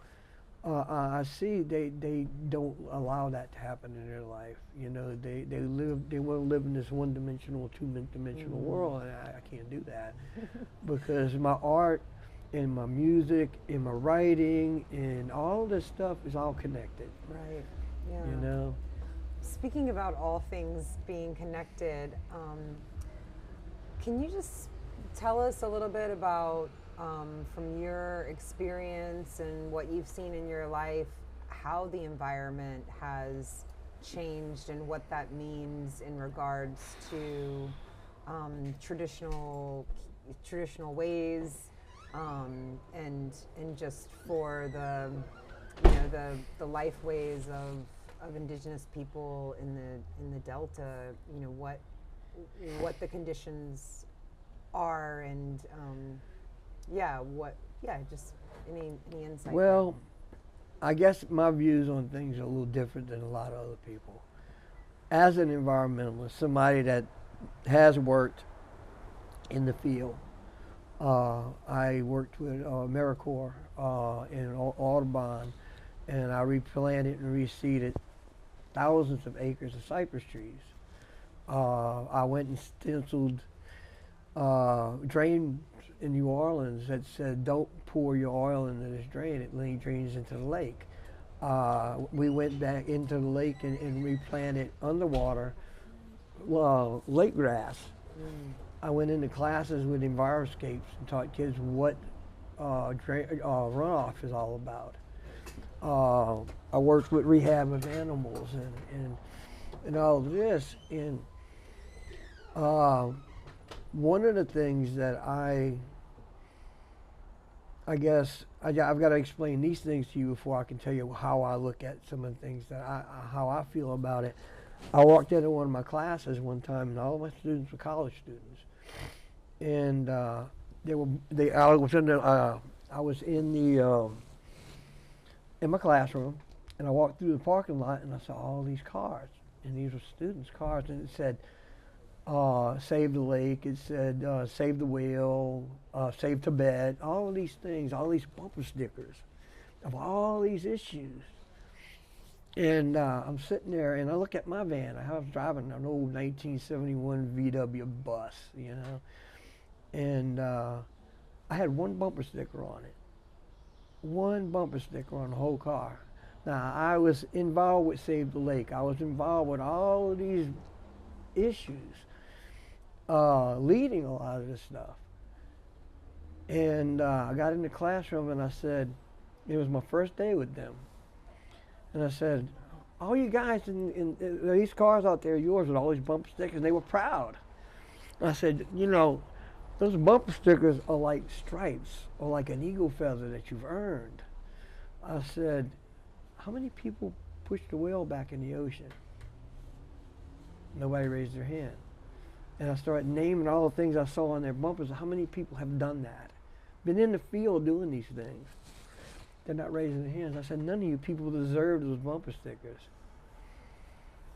I see they don't allow that to happen in their life. You know, they want to live in this one-dimensional, two-dimensional world, and I can't do that because my art and my music and my writing and all this stuff is all connected. Right. Yeah. You know. Speaking about all things being connected, can you just tell us a little bit about, from your experience and what you've seen in your life, how the environment has changed and what that means in regards to traditional ways, and just for the, you know, the life ways of Indigenous people in the Delta, you know, what the conditions are, and just any insight. Well, I guess my views on things are a little different than a lot of other people. As an environmentalist, somebody that has worked in the field, I worked with AmeriCorps in Audubon, and I replanted and reseeded thousands of acres of cypress trees. I went and stenciled drain in New Orleans that said, "Don't pour your oil into this drain, it drains into the lake." We went back into the lake and replanted underwater lake grass. I went into classes with Enviroscapes and taught kids what runoff is all about. I worked with rehab of animals and all of this. And one of the things that I guess I've got to explain these things to you before I can tell you how I look at some of the things that how I feel about it. I walked into one of my classes one time, and all of my students were college students, and I was in my classroom, and I walked through the parking lot, and I saw all these cars, and these were students' cars, and it said, Save the Lake, it said, Save the Whale, Save Tibet, all of these things, all these bumper stickers of all these issues. And I'm sitting there, and I look at my van. I was driving an old 1971 VW bus, you know, and I had one bumper sticker on it. One bumper sticker on the whole car. Now, I was involved with Save the Lake. I was involved with all of these issues, leading a lot of this stuff. And I got in the classroom, and I said, it was my first day with them. And I said, all you guys in these cars out there, yours with all these bumper stickers, and they were proud. And I said, you know, Those bumper stickers are like stripes or like an eagle feather that you've earned. I said, how many people pushed the whale back in the ocean? Nobody raised their hand. And I started naming all the things I saw on their bumpers. How many people have done that? Been in the field doing these things. They're not raising their hands. I said, none of you people deserve those bumper stickers.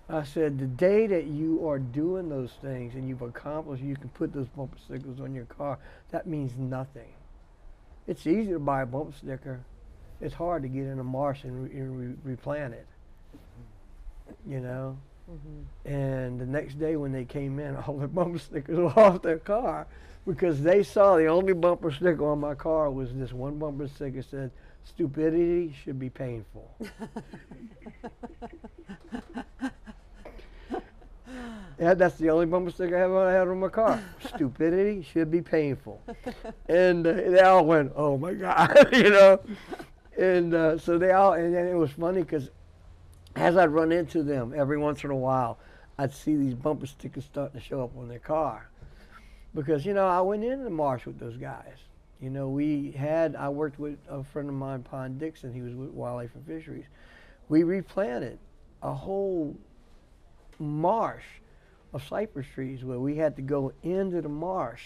I said, the day that you are doing those things and you've accomplished, you can put those bumper stickers on your car, that means nothing. It's easy to buy a bumper sticker. It's hard to get in a marsh and replant it, you know? Mm-hmm. And the next day when they came in, all the bumper stickers were off their car because they saw the only bumper sticker on my car was this one bumper sticker that said, stupidity should be painful. Yeah, that's the only bumper sticker I had on my car. Stupidity should be painful. And they all went, oh my God, you know. And so they all, and then it was funny because as I'd run into them every once in a while, I'd see these bumper stickers starting to show up on their car. Because, you know, I went into the marsh with those guys. You know, I worked with a friend of mine, Pond Dixon, he was with Wildlife and Fisheries. We replanted a whole marsh of cypress trees where we had to go into the marsh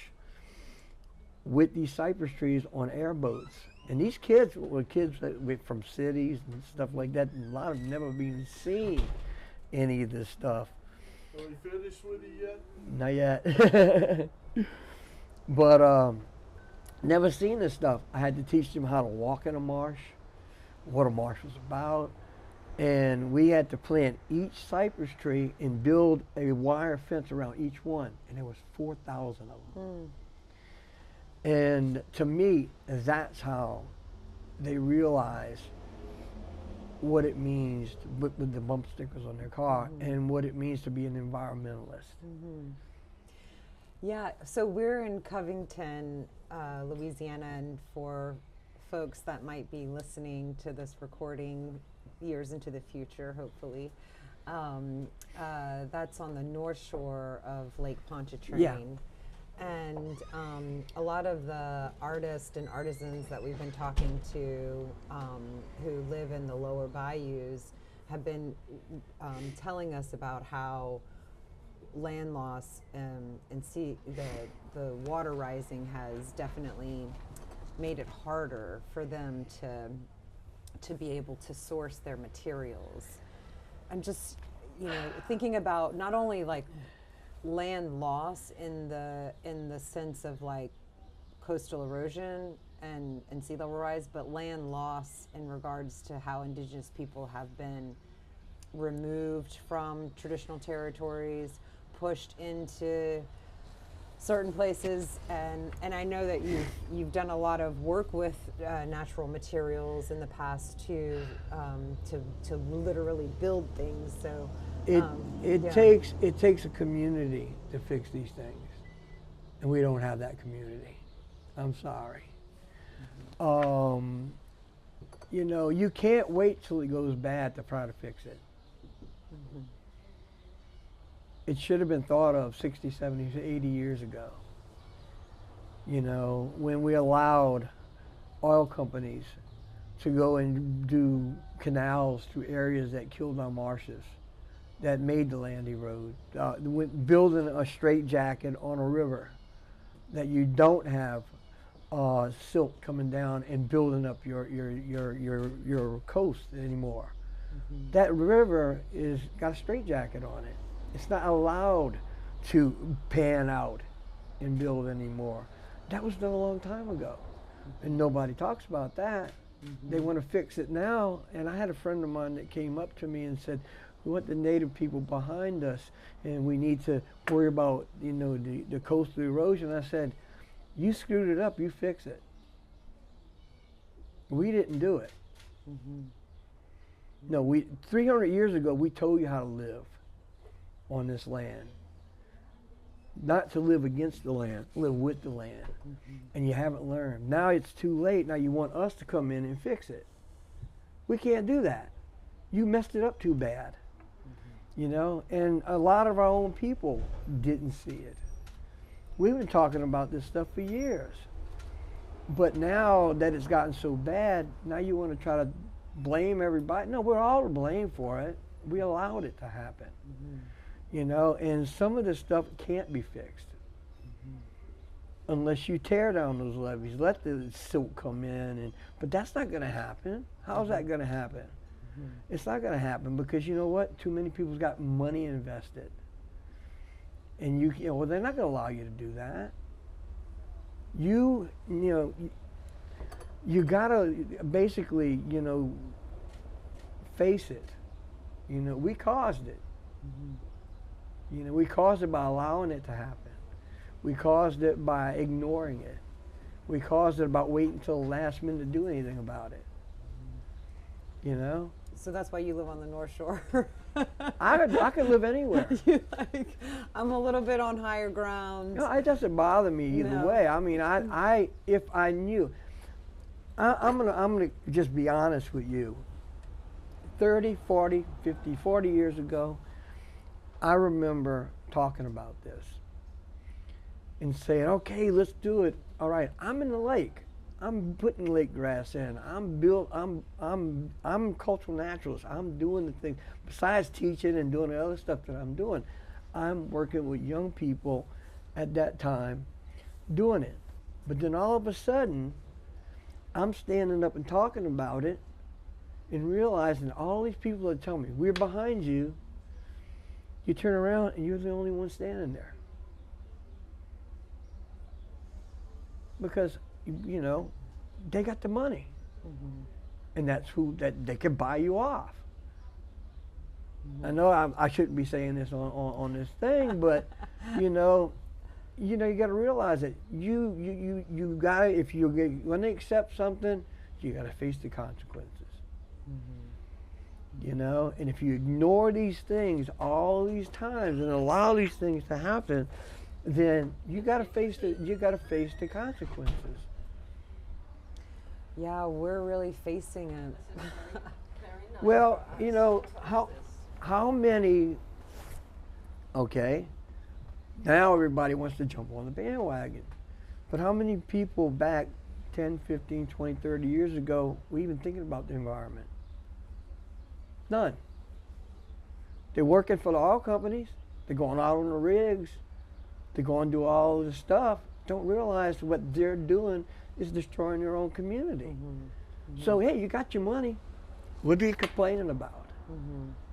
with these cypress trees on airboats. And these kids were kids that were from cities and stuff like that, and a lot of them never even seen any of this stuff. Are we finished with it yet? Not yet. But never seen this stuff. I had to teach them how to walk in a marsh, what a marsh was about, and we had to plant each cypress tree and build a wire fence around each one, and there was 4,000 of them. And to me, that's how they realize what it means to, with the bump stickers on their car, and what it means to be an environmentalist. Yeah, so we're in Covington, Louisiana, and for folks that might be listening to this recording years into the future, hopefully, that's on the north shore of Lake Pontchartrain. Yeah. And a lot of the artists and artisans that we've been talking to who live in the lower bayous have been telling us about how land loss and the water rising has definitely made it harder for them to be able to source their materials. I'm just, you know, thinking about not only like land loss in the sense of like coastal erosion and sea level rise, but land loss in regards to how Indigenous people have been removed from traditional territories, pushed into certain places, and I know that you've done a lot of work with natural materials in the past to literally build things. So it takes a community to fix these things, and we don't have that community. I'm sorry. You know, you can't wait till it goes bad to try to fix it. It should have been thought of 60, 70, 80 years ago. You know, when we allowed oil companies to go and do canals through areas that killed our marshes, that made the land erode, building a straitjacket on a river, that you don't have silt coming down and building up your coast anymore. That river is got a straitjacket on it. It's not allowed to pan out and build anymore. That was done a long time ago, and nobody talks about that. They want to fix it now, and I had a friend of mine that came up to me and said, we want the native people behind us, and we need to worry about, you know, the coastal erosion. I said, you screwed it up, you fix it. We didn't do it. No, 300 years ago, we told you how to live on this land. Not to live against the land, live with the land. And you haven't learned. Now it's too late. Now you want us to come in and fix it. We can't do that. You messed it up too bad. You know, and a lot of our own people didn't see it. We've been talking about this stuff for years. But now that it's gotten so bad, now you want to try to blame everybody. No, we're all to blame for it. We allowed it to happen. You know, and some of this stuff can't be fixed unless you tear down those levees, let the silt come in, but that's not going to happen. How's that going to happen? It's not going to happen because you know what? Too many people's got money invested. And you know, well, they're not going to allow you to do that. You know, you got to basically, you know, face it. You know, we caused it. You know, we caused it by allowing it to happen. We caused it by ignoring it. We caused it by waiting until the last minute to do anything about it. You know? So that's why you live on the North Shore. I could live anywhere. I'm a little bit on higher ground. No, it doesn't bother me either way. I mean, if I knew, I'm gonna just be honest with you. 30, 40, 50, 40 years ago, I remember talking about this and saying, okay, let's do it. All right, I'm in the lake. I'm putting lake grass in. I'm cultural naturalist. I'm doing the thing. Besides teaching and doing the other stuff that I'm doing, I'm working with young people at that time doing it. But then all of a sudden, I'm standing up and talking about it and realizing all these people that tell me, we're behind you. You turn around and you're the only one standing there. Because, you know, they got the money. And that's who, that they can buy you off. I know I shouldn't be saying this on this thing, but, you know, you got to realize that you got to, if you're going to accept something, you got to face the consequences. You know, and if you ignore these things all these times and allow these things to happen, then you got to face the consequences. Yeah, we're really facing it. Well, you know, how many, okay, now everybody wants to jump on the bandwagon, but how many people back 10, 15, 20, 30 years ago were even thinking about the environment? None. They're working for the oil companies. They're going out on the rigs. They're going to do all this stuff. Don't realize what they're doing is destroying their own community. So, hey, you got your money. What are you complaining about?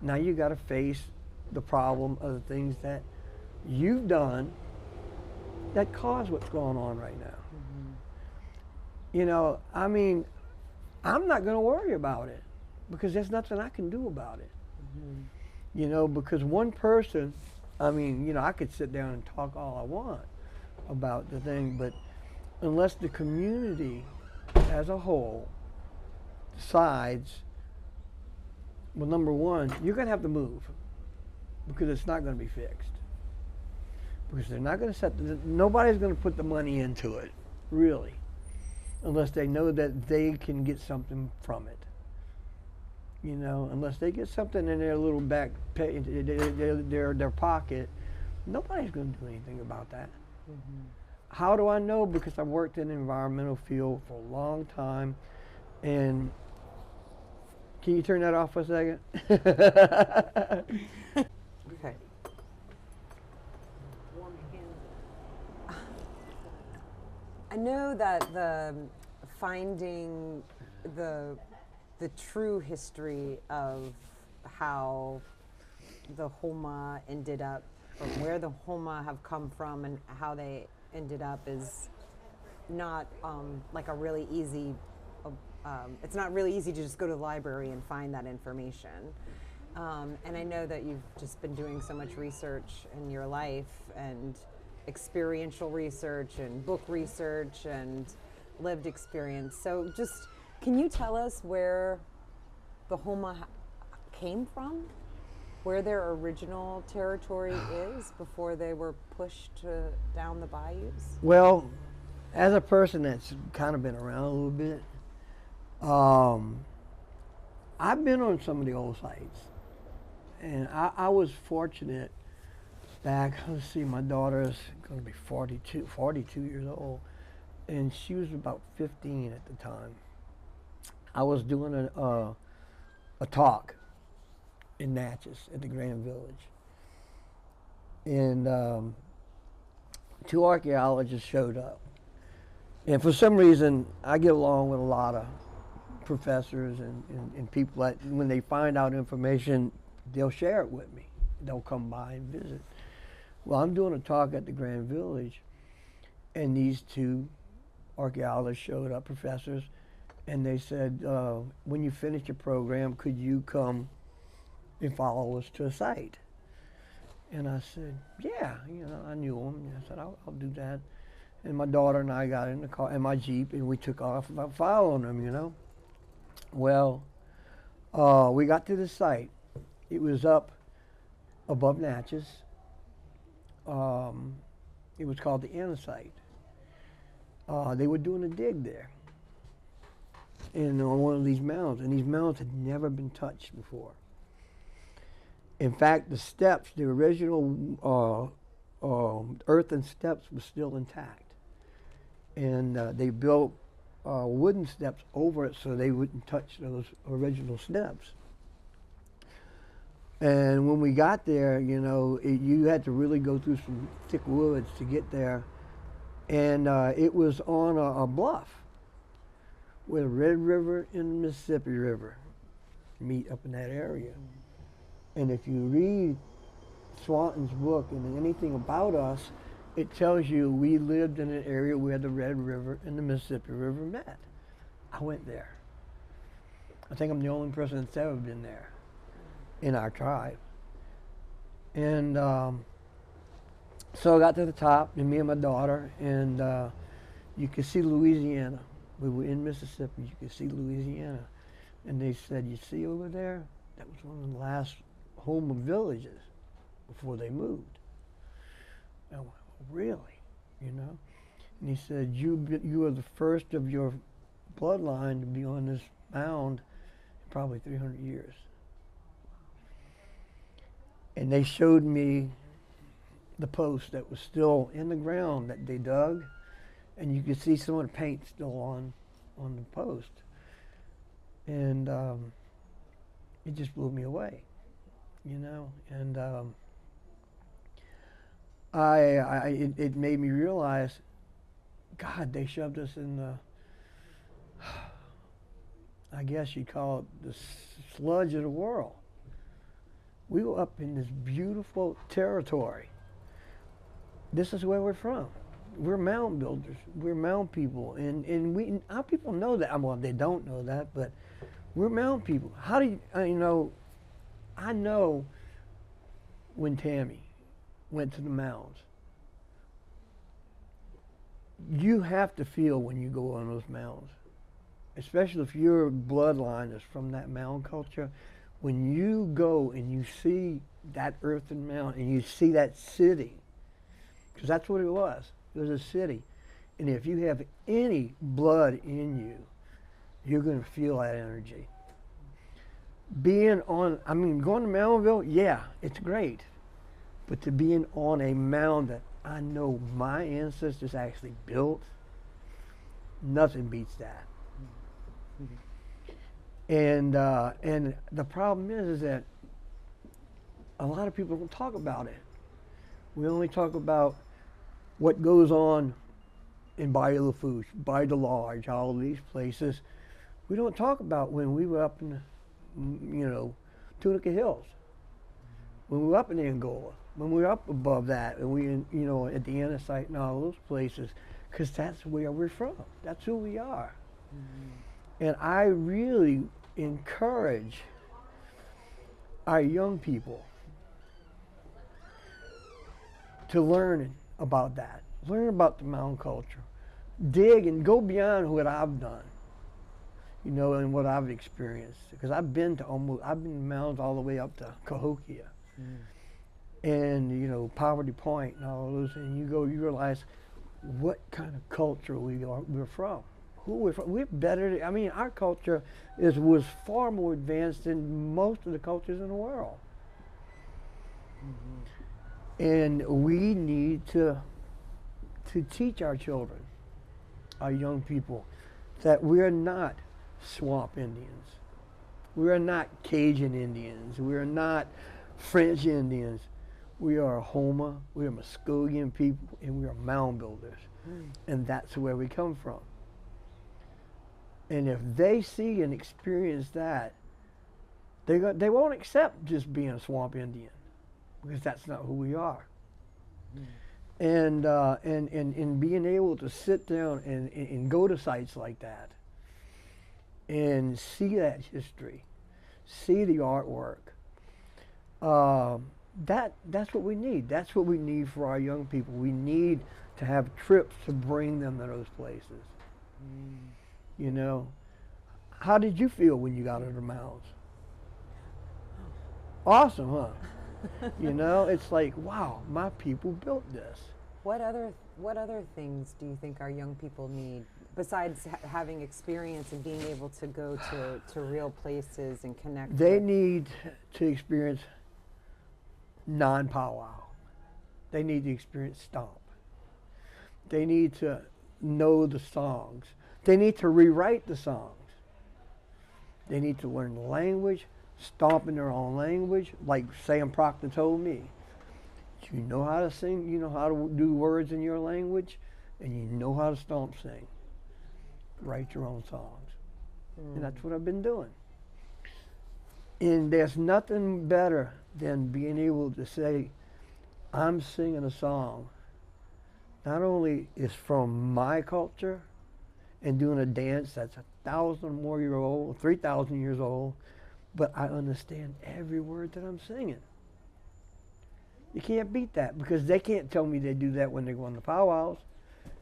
Now you got to face the problem of the things that you've done that cause what's going on right now. You know, I mean, I'm not going to worry about it because there's nothing I can do about it. You know, because one person, I mean, you know, I could sit down and talk all I want about the thing, but unless the community as a whole decides, well, number one, you're going to have to move because it's not going to be fixed. Because they're not going to nobody's going to put the money into it, really, unless they know that they can get something from it. You know, unless they get something in their little back, their pocket, nobody's going to do anything about that. How do I know? Because I've worked in the environmental field for a long time, and can you turn that off for a second? Okay. I know that finding the true history of how the Houma ended up, or where the Houma have come from and how they ended up is not like a really easy, it's not really easy to just go to the library and find that information. And I know that you've just been doing so much research in your life, and experiential research and book research and lived experience. So just, can you tell us where the Houma came from? Where their original territory is before they were pushed down the bayous? Well, as a person that's kind of been around a little bit, I've been on some of the old sites, and I was fortunate back, let's see, my daughter's going to be 42 years old, and she was about 15 at the time. I was doing a talk in Natchez at the Grand Village, and two archaeologists showed up. And for some reason, I get along with a lot of professors and people that when they find out information, they'll share it with me. They'll come by and visit. Well, I'm doing a talk at the Grand Village, and these two archaeologists showed up, professors, and they said, when you finish your program, could you come and follow us to a site? And I said, yeah, I knew them. I said, I'll do that. And my daughter and I got in the car, in my Jeep, and we took off following them, Well, we got to the site. It was up above Natchez. It was called the Andesite. They were doing a dig there, and on one of these mounds, and these mounds had never been touched before. In fact, the steps, the original earthen steps, were still intact, and they built wooden steps over it so they wouldn't touch those original steps. And when we got there, you had to really go through some thick woods to get there. And it was on a bluff where the Red River and the Mississippi River meet up in that area. And if you read Swanton's book and anything about us, it tells you we lived in an area where the Red River and the Mississippi River met. I went there. I think I'm the only person that's ever been there in our tribe. And so I got to the top, and me and my daughter, and you could see Louisiana. We were in Mississippi, you could see Louisiana. And they said, you see over there? That was one of the last Houma villages before they moved. And I went, really? And he said, you are the first of your bloodline to be on this mound in probably 300 years. And they showed me the post that was still in the ground that they dug, and you could see some of the paint still on the post. And it just blew me away, And it made me realize, God, they shoved us in the, I guess you'd call it the sludge of the world. We were up in this beautiful territory. This is where we're from. We're mound builders. We're mound people, and our people know that. Well, they don't know that, but we're mound people. How do you? I know when Tammy went to the mounds. You have to feel when you go on those mounds, especially if your bloodline is from that mound culture. When you go and you see that earthen mound and you see that city, because that's what it was. It was a city. And if you have any blood in you, you're going to feel that energy. Going to Moundville, yeah, it's great. But to being on a mound that I know my ancestors actually built, nothing beats that. And the problem is that a lot of people don't talk about it. We only talk about what goes on in Bayou Lafourche, Bayou de Large, all of these places. We don't talk about when we were up in the, Tunica Hills, when we were up in Angola, when we were up above that, and we, at the Andesite and all those places, because that's where we're from. That's who we are. Mm-hmm. And I really encourage our young people to learn about that. Learn about the mound culture. Dig and go beyond what I've done, and what I've experienced. Because I've been in mounds all the way up to Cahokia. And, Poverty Point and all those, and you realize what kind of culture we're from. Who we're from. We're better, our culture was far more advanced than most of the cultures in the world. And we need to teach our children, our young people, that we are not swamp Indians. We are not Cajun Indians. We are not French Indians. We are Houma, we are Muskogean people, and we are mound builders. And that's where we come from. And if they see and experience that, they won't accept just being a swamp Indian, because that's not who we are. And being able to sit down and go to sites like that and see that history, see the artwork, that's what we need. That's what we need for our young people. We need to have trips to bring them to those places. You know, how did you feel when you got under the mounds? Awesome, huh? You know, it's like, wow, my people built this. What other things do you think our young people need besides having experience and being able to go to real places and connect? They need to experience non-powwow. They need to experience stomp. They need to know the songs. They need to rewrite the songs. They need to learn the language, stomp in their own language, like Sam Proctor told me. You know how to sing, you know how to do words in your language, and you know how to stomp sing. Write your own songs. And that's what I've been doing. And there's nothing better than being able to say, I'm singing a song. Not only is from my culture and doing a dance that's 1,000 more years old, 3,000 years old, but I understand every word that I'm singing. You can't beat that, because they can't tell me they do that when they go on the powwows.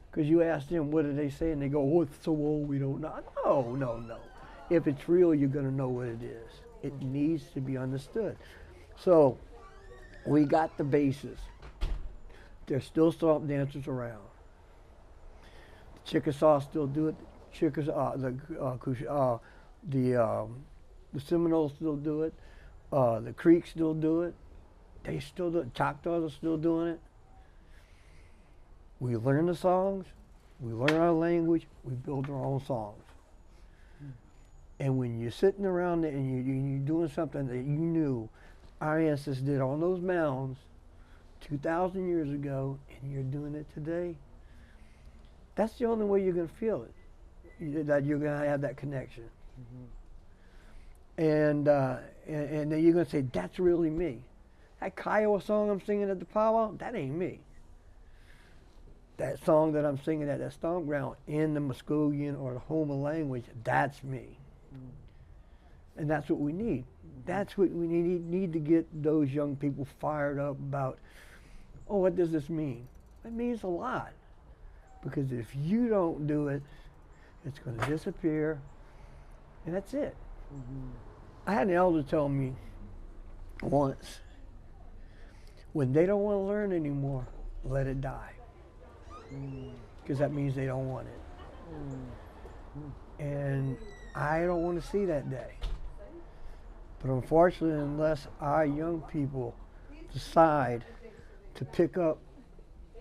Because you ask them, what do they say? And they go, oh, it's so old, we don't know. No. If it's real, you're going to know what it is. It needs to be understood. So we got the bases. There's still stomp dancers around. The Chickasaw still do it. The Seminoles still do it. The Creeks still do it. They still do it. Choctaws are still doing it. We learn the songs. We learn our language. We build our own songs. And when you're sitting around there and you're doing something that you knew our ancestors did on those mounds 2,000 years ago, and you're doing it today, that's the only way you're going to feel it, that you're going to have that connection. And then you're going to say, that's really me. That Kiowa song I'm singing at the powwow, that ain't me. That song that I'm singing at that stomp ground in the Muskogean or the Houma language, that's me. And that's what we need. That's what we need to get those young people fired up about, oh, what does this mean? It means a lot. Because if you don't do it, it's going to disappear, and that's it. I had an elder tell me once, when they don't want to learn anymore, let it die. Because that means they don't want it. And I don't want to see that day. But unfortunately, unless our young people decide to pick up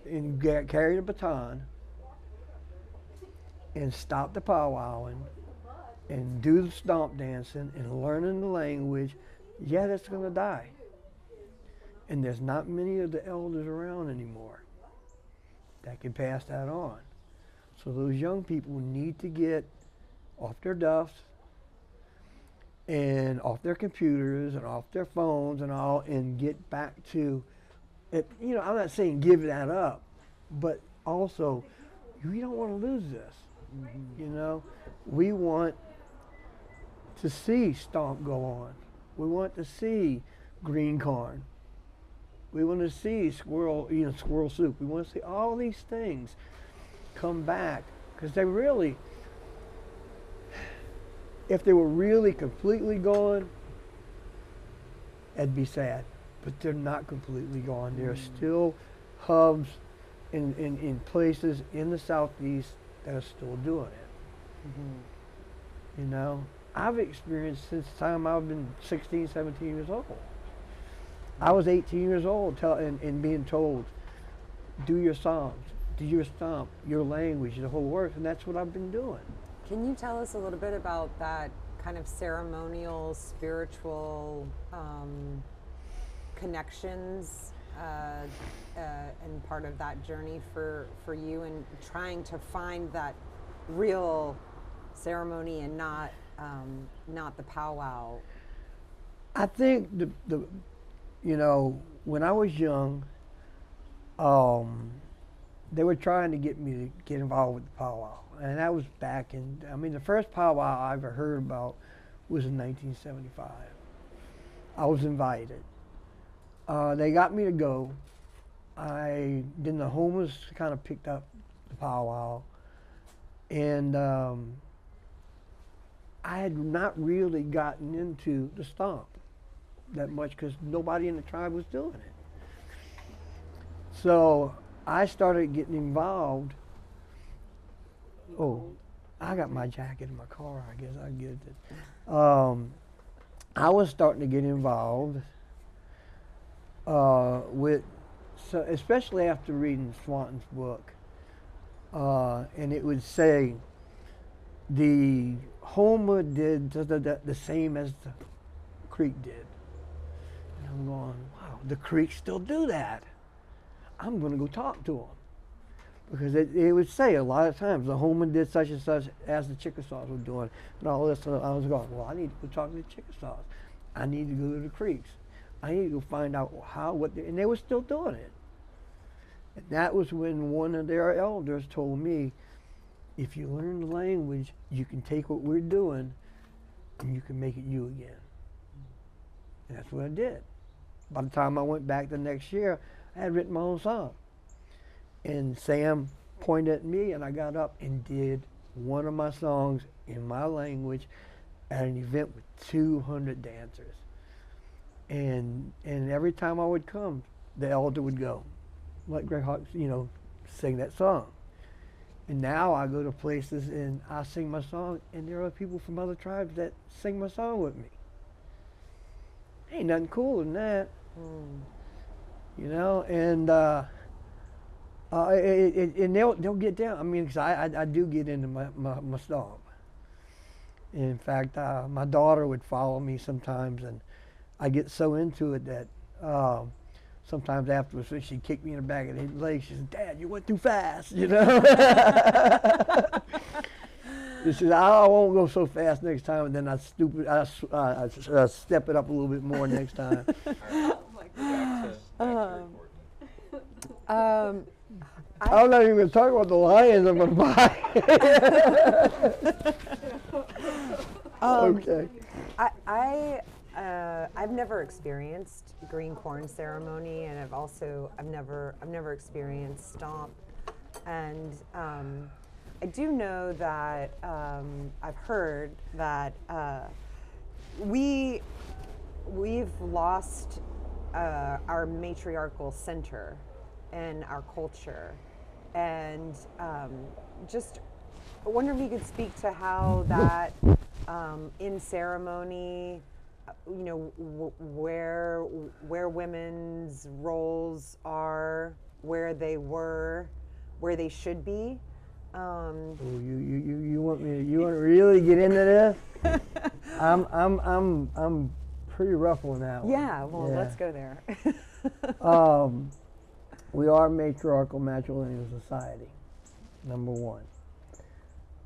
and carry the baton and stop the powwowing and do the stomp dancing and learning the language, yeah, that's going to die. And there's not many of the elders around anymore that can pass that on. So those young people need to get off their duffs and off their computers and off their phones and all, and get back to it. You know, I'm not saying give that up, but also we don't want to lose this. You know, we want to see stomp go on. We want to see green corn. We want to see squirrel soup. We want to see all these things come back, because they really, if they were really completely gone, it'd be sad. But they're not completely gone. There are still hubs in places in the Southeast that are still doing it. You know, I've experienced since the time I've been 16, 17 years old. I was 18 years old and being told, do your songs, do your stomp, your language, the whole works, and that's what I've been doing. Can you tell us a little bit about that kind of ceremonial, spiritual connections and part of that journey for you, and trying to find that real ceremony and not the powwow? I think when I was young, they were trying to get me to get involved with the powwow. And that was the first powwow I ever heard about was in 1975. I was invited. They got me to go. Then the Houmas kind of picked up the powwow. And I had not really gotten into the stomp that much because nobody in the tribe was doing it. So I started getting involved. Oh, I got my jacket in my car. I guess I'll get it. I was starting to get involved especially after reading Swanton's book. And it would say the Houma did the same as the Creek did. And I'm going, wow, the Creek still do that. I'm going to go talk to them. Because it would say a lot of times the Houma did such and such as the Chickasaws were doing and all this. And I was going, well, I need to go talk to the Chickasaws. I need to go to the Creeks. I need to go find out and they were still doing it. And that was when one of their elders told me, if you learn the language, you can take what we're doing and you can make it you again. And that's what I did. By the time I went back the next year, I had written my own song. And Sam pointed at me and I got up and did one of my songs in my language at an event with 200 dancers. And every time I would come, the elder would go, let Greyhawk, sing that song. And now I go to places and I sing my song, and there are people from other tribes that sing my song with me. Ain't nothing cooler than that. And and they'll get down. I mean, 'cause I do get into my stomp. In fact, my daughter would follow me sometimes, and I get so into it that sometimes afterwards, when she'd kick me in the back of the leg, she said, "Dad, you went too fast," She says, "I won't go so fast next time," and then I step it up a little bit more next time. I'm not even going to talk about the lions I'm going to buy. Okay. I've never experienced green corn ceremony, and I've never experienced stomp, and I do know that I've heard that we've lost our matriarchal center in our culture, and just I wonder if you could speak to how that in ceremony, where women's roles are, where they were, where they should be. You want to really get into this? I'm pretty rough on that one. Yeah, well, let's go there. We are a matriarchal matrilineal society, number one.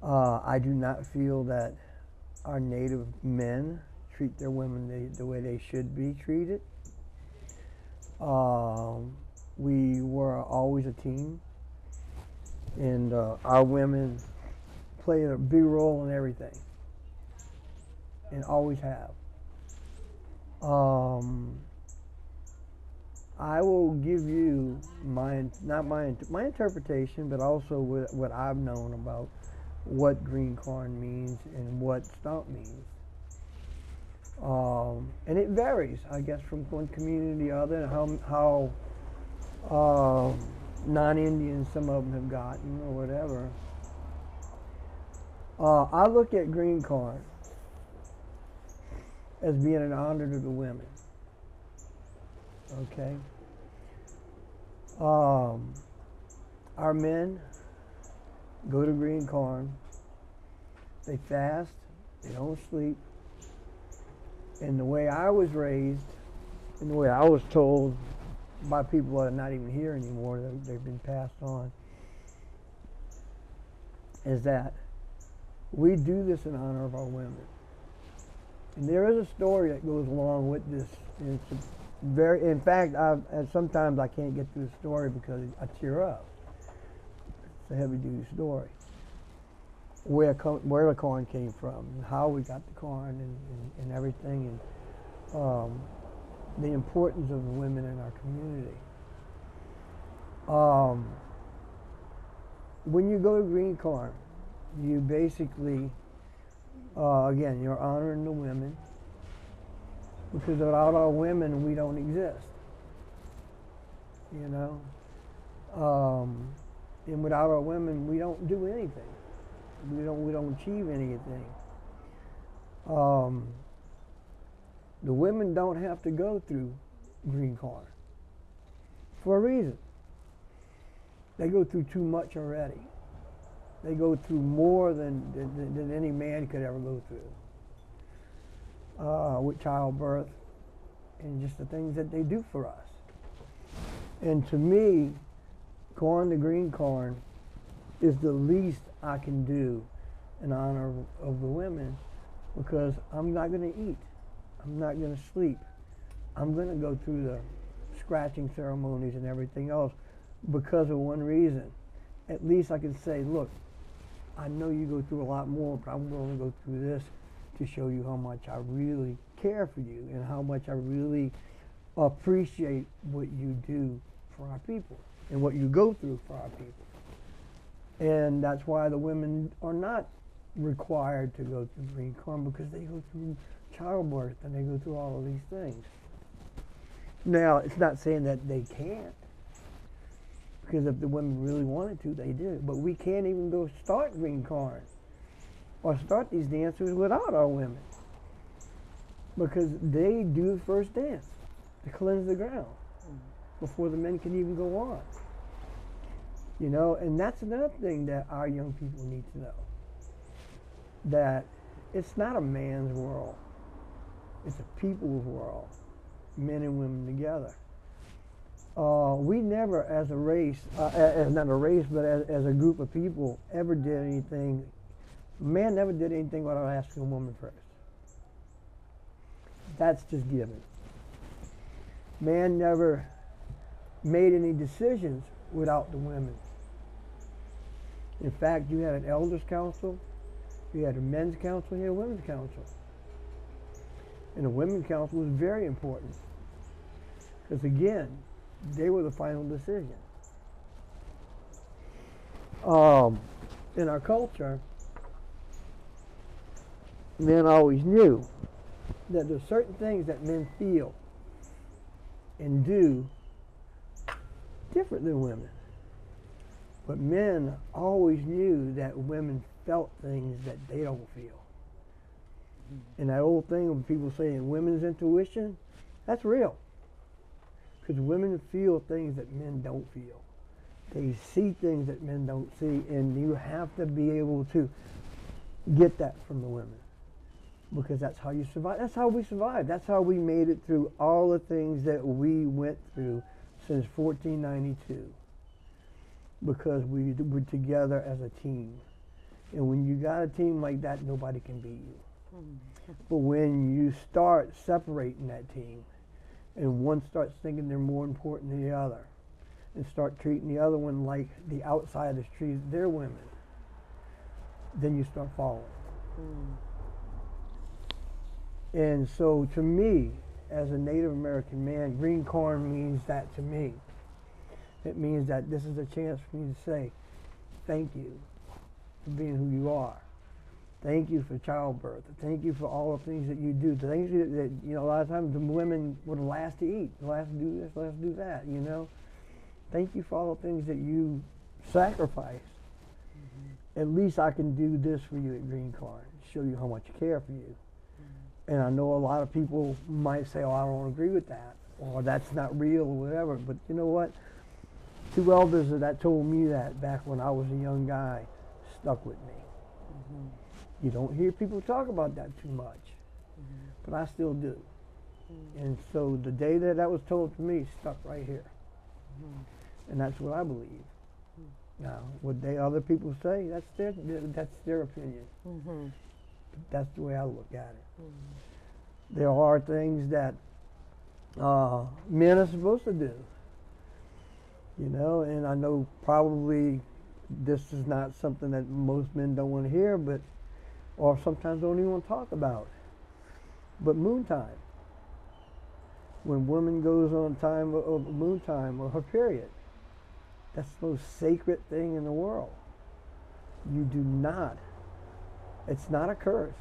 I do not feel that our native men treat their women the way they should be treated. We were always a team, and our women play a big role in everything, and always have. I will give you my interpretation, but also what I've known about what green corn means and what stomp means. And it varies, I guess, from one community to the other, and how non-Indians some of them have gotten or whatever. I look at green corn as being an honor to the women. Okay. Our men go to green corn. They fast. They don't sleep. And the way I was raised, and the way I was told by people that are not even here anymore, they've been passed on, is that we do this in honor of our women. And there is a story that goes along with this. And it's in fact, sometimes I can't get through the story because I tear up. It's a heavy-duty story. Where the corn came from, and how we got the corn, and everything, and the importance of the women in our community. When you go to green corn, you basically, again, you're honoring the women, because without our women, we don't exist. You know, and without our women, we don't do anything. We don't achieve anything. The women don't have to go through green corn for a reason. They go through too much already. They go through more than any man could ever go through with childbirth and just the things that they do for us. And to me, going to green corn is the least I can do in honor of the women, because I'm not going to eat. I'm not going to sleep. I'm going to go through the scratching ceremonies and everything else because of one reason. At least I can say, look, I know you go through a lot more, but I'm willing to go through this to show you how much I really care for you and how much I really appreciate what you do for our people and what you go through for our people. And that's why the women are not required to go through green corn, because they go through childbirth and they go through all of these things. Now, it's not saying that they can't, because if the women really wanted to, they do. But we can't even go start green corn or start these dances without our women, because they do the first dance to cleanse the ground before the men can even go on. You know, and that's another thing that our young people need to know, that it's not a man's world. It's a people's world, men and women together. We never, as a race, not a race, but as a group of people, ever did anything, man never did anything without asking a woman first. That's just given. Man never made any decisions without the women. In fact, you had an elders council, you had a men's council, you had a women's council. And the women's council was very important, because again, they were the final decision. In our culture, men always knew that there's certain things that men feel and do different than women. But men always knew that women felt things that they don't feel. And that old thing of people saying women's intuition, that's real. Because women feel things that men don't feel. They see things that men don't see, and you have to be able to get that from the women, because that's how you survive. That's how we survived. That's how we made it through all the things that we went through since 1492. Because we were together as a team. And when you got a team like that, nobody can beat you. But when you start separating that team, and one starts thinking they're more important than the other, and start treating the other one like the outsiders treat their women, then you start falling. And so to me, as a Native American man, green corn means that to me. It means that this is a chance for me to say, thank you for being who you are. Thank you for childbirth. Thank you for all the things that you do. The things that, you know, a lot of times the women were the last to eat, the last to do this, the last to do that, you know. Thank you for all the things that you sacrifice. At least I can do this for you at Green Corn, show you how much I care for you. And I know a lot of people might say, oh, I don't agree with that. or that's not real or whatever. But you know what? Two elders that told me that back when I was a young guy stuck with me. You don't hear people talk about that too much, but I still do. And so the day that was told to me stuck right here. And that's what I believe. Now, what other people say, that's their opinion. But that's the way I look at it. There are things that men are supposed to do. You know, and I know probably this is not something that most men don't want to hear, but or sometimes don't even want to talk about. But moon time. When woman goes on time of moon time or her period, that's the most sacred thing in the world. You do not. It's not a curse,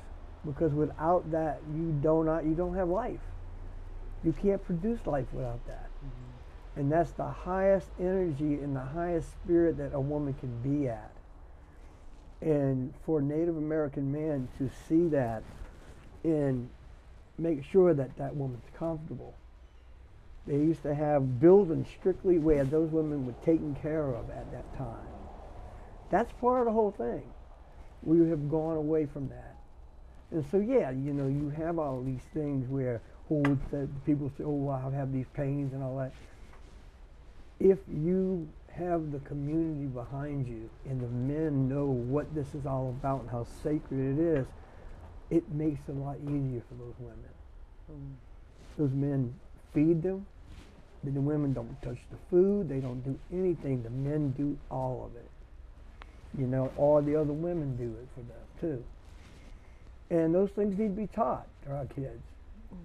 because without that you don't have life. You can't produce life without that. And that's the highest energy and the highest spirit that a woman can be at. And for Native American men to see that and make sure that that woman's comfortable. They used to have buildings strictly where those women were taken care of at that time. That's part of the whole thing. We have gone away from that. And so, yeah, you know, you have all these things where people say, oh, I have these pains and all that. If you have the community behind you and the men know what this is all about and how sacred it is, it makes it a lot easier for those women. Those men feed them. The women don't touch the food. They don't do anything. The men do all of it. You know, all the other women do it for them too. And those things need to be taught to our kids.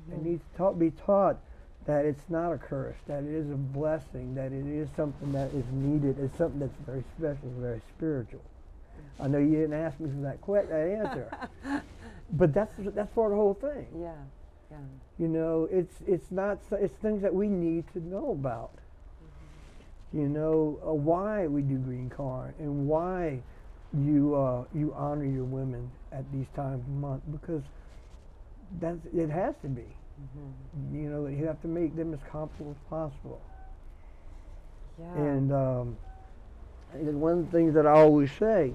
They need to be taught that it's not a curse, that it is a blessing, that it is something that is needed, it's something that's very special, very spiritual. I know you didn't ask me for that answer, but that's part of the whole thing. Yeah, yeah. You know, it's things that we need to know about. You know, why we do green corn and why you honor your women at these times of the month, because it has to be. You know, you have to make them as comfortable as possible. Yeah. And one of the things that I always say,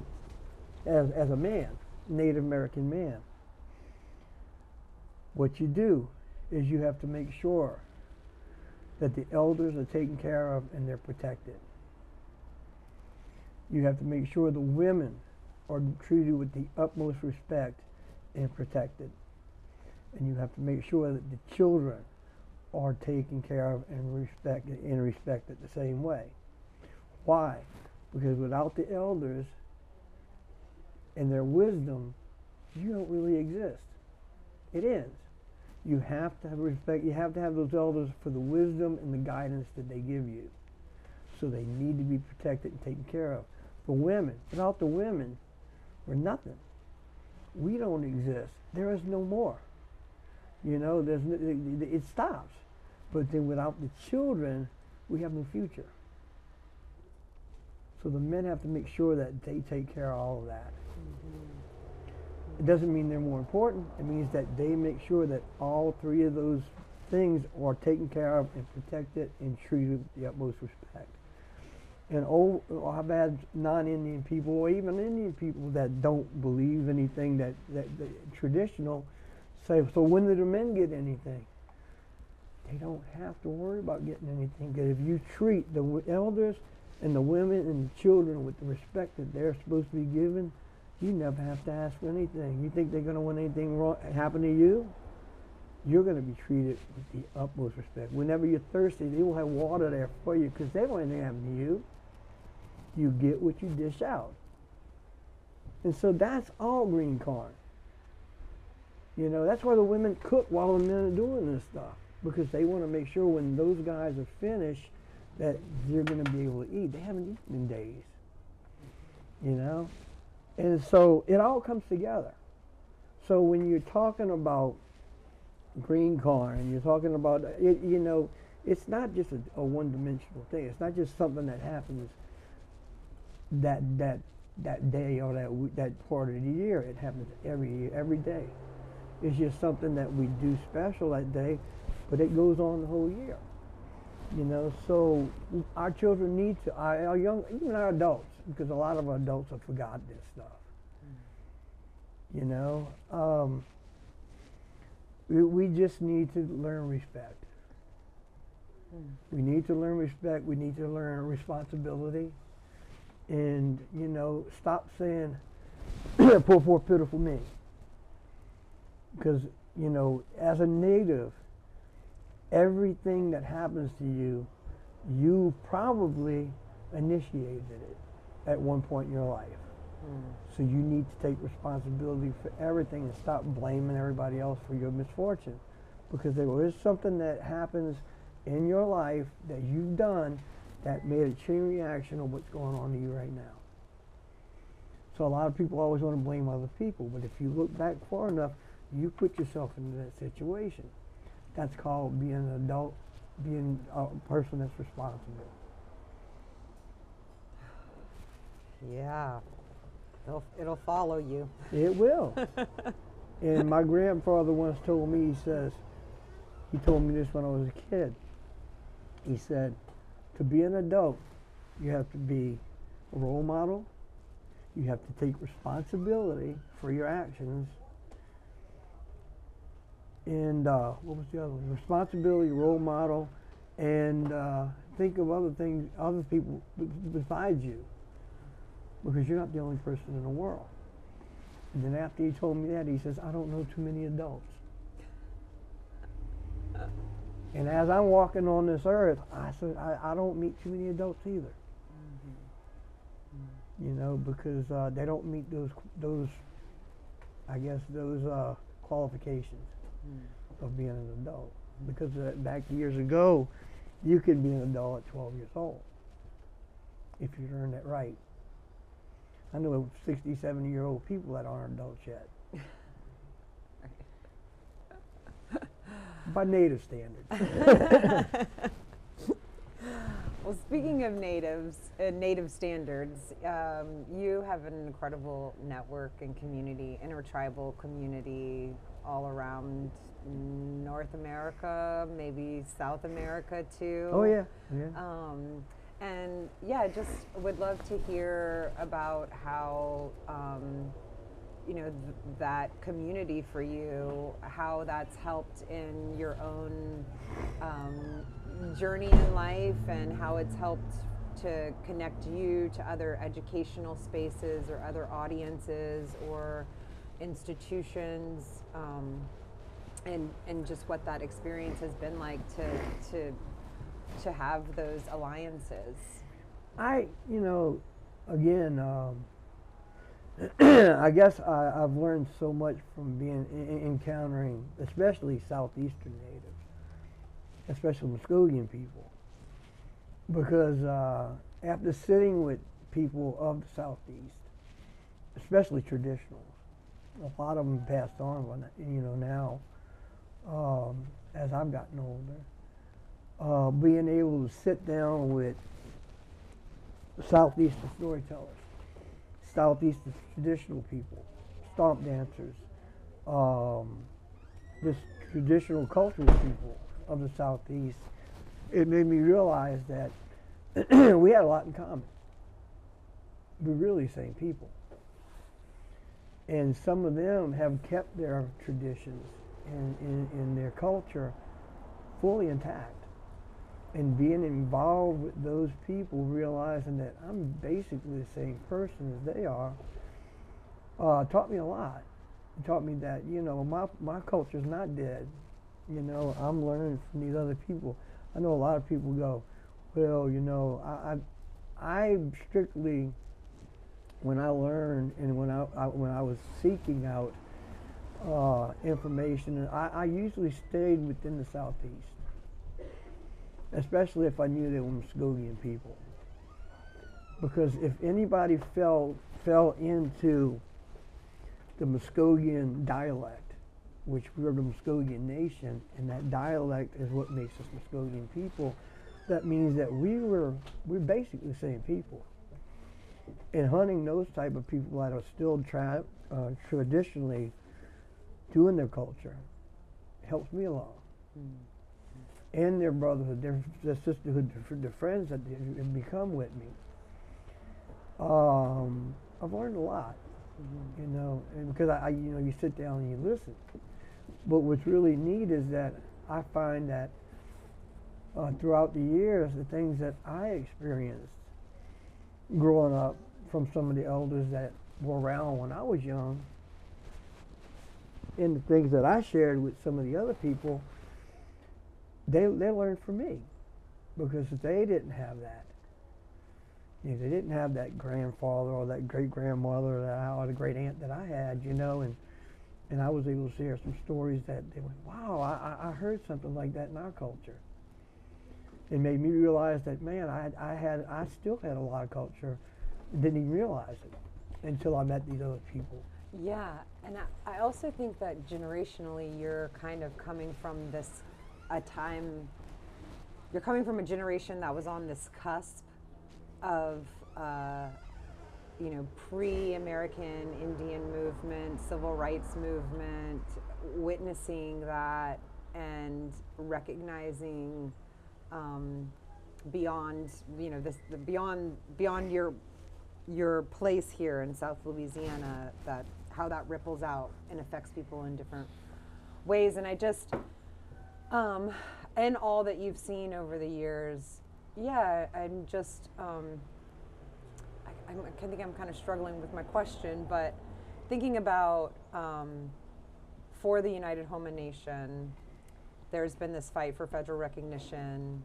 as a man, Native American man, what you do is you have to make sure that the elders are taken care of and they're protected. You have to make sure the women are treated with the utmost respect and protected. And you have to make sure that the children are taken care of and respected the same way. Why? Because without the elders and their wisdom, you don't really exist. It ends. You have to have respect. You have to have those elders for the wisdom and the guidance that they give you. So they need to be protected and taken care of. For women, without the women, we're nothing. We don't exist. There is no more. You know, it stops. But then without the children, we have no future. So the men have to make sure that they take care of all of that. It doesn't mean they're more important. It means that they make sure that all three of those things are taken care of and protected and treated with the utmost respect. And I've had non-Indian people or even Indian people that don't believe anything that traditional say, so when do the men get anything? They don't have to worry about getting anything, because if you treat the elders and the women and the children with the respect that they're supposed to be given, you never have to ask for anything. You think they're going to want anything wrong happen to you? You're going to be treated with the utmost respect. Whenever you're thirsty, they will have water there for you, because they don't want anything happen to you. You get what you dish out. And so that's all green corn. You know, that's why the women cook while the men are doing this stuff, because they want to make sure when those guys are finished that they're going to be able to eat. They haven't eaten in days. You know? And so it all comes together. So when you're talking about green corn and you're talking about it, you know, it's not just a one-dimensional thing. It's not just something that happens that day or that part of the year. It happens every year, every day. It's just something that we do special that day, but it goes on the whole year. You know, so our children need to, our young, even our adults, because a lot of our adults have forgotten this stuff. You know, we just need to learn respect. We need to learn respect. We need to learn responsibility. And, you know, stop saying, poor, poor, pitiful me. Because, you know, as a native, everything that happens to you, you probably initiated it at one point in your life. So you need to take responsibility for everything and stop blaming everybody else for your misfortune. Because there is something that happens in your life that you've done that made a chain reaction of what's going on to you right now. So a lot of people always want to blame other people, but if you look back far enough, you put yourself into that situation. That's called being an adult, being a person that's responsible. Yeah, it'll follow you. It will. And my grandfather once told me, he told me this when I was a kid. He said, to be an adult, you have to be a role model, you have to take responsibility for your actions, and what was the other one? Responsibility, role model, and think of other things, other people besides you, because you're not the only person in the world. And then after he told me that, he says, I don't know too many adults. And as I'm walking on this earth, I said, I don't meet too many adults either. You know, because they don't meet those qualifications of being an adult. Because back years ago, you could be an adult at 12 years old if you learned it right. I know 60, 70-year-old people that aren't adults yet. By native standards. Well, speaking of natives and native standards, you have an incredible network and community, intertribal community all around North America, maybe South America too. Oh yeah, yeah. And yeah, just would love to hear about how you know, that community for you, how that's helped in your own journey in life, and how it's helped to connect you to other educational spaces or other audiences or institutions, and just what that experience has been like to have those alliances. You know, again, I guess I've learned so much from encountering, especially Southeastern natives, especially Muskogean people, because after sitting with people of the Southeast, especially traditionals, a lot of them passed on, you know, now, as I've gotten older, being able to sit down with Southeastern storytellers, Southeastern traditional people, stomp dancers, this traditional cultural people of the Southeast, it made me realize that we had a lot in common. We're really the same people. And some of them have kept their traditions and their culture fully intact. And being involved with those people, realizing that I'm basically the same person as they are, taught me a lot. It taught me that, you know, my culture's not dead. You know, I'm learning from these other people. I know a lot of people go, well, you know, I strictly, when I learned and when I was seeking out information, I usually stayed within the Southeast, especially if I knew they were Muskogean people. Because if anybody fell into the Muskogean dialect, which we're the Muskogean Nation, and that dialect is what makes us Muskogean people, that means that we're basically the same people. And hunting those type of people that are still traditionally doing their culture helps me along. and their brotherhood, their sisterhood, their friends that they have become with me. I've learned a lot, you know, and because you know, you sit down and you listen. But what's really neat is that I find that throughout the years, the things that I experienced growing up from some of the elders that were around when I was young, and the things that I shared with some of the other people, they learned from me, because they didn't have that. You know, they didn't have that grandfather or that great grandmother or the great aunt that I had, you know, and I was able to share some stories that they went, wow, I heard something like that in our culture. It made me realize that, man, I still had a lot of culture, didn't even realize it until I met these other people. Yeah, and I also think that generationally you're kind of coming from you're coming from a generation that was on this cusp of, you know, pre-American Indian movement, civil rights movement, witnessing that and recognizing beyond, you know, beyond your place here in South Louisiana, that how that ripples out and affects people in different ways. And I just, and all that you've seen over the years, yeah, I'm just, I think I'm kind of struggling with my question, but thinking about for the United Houma Nation, there's been this fight for federal recognition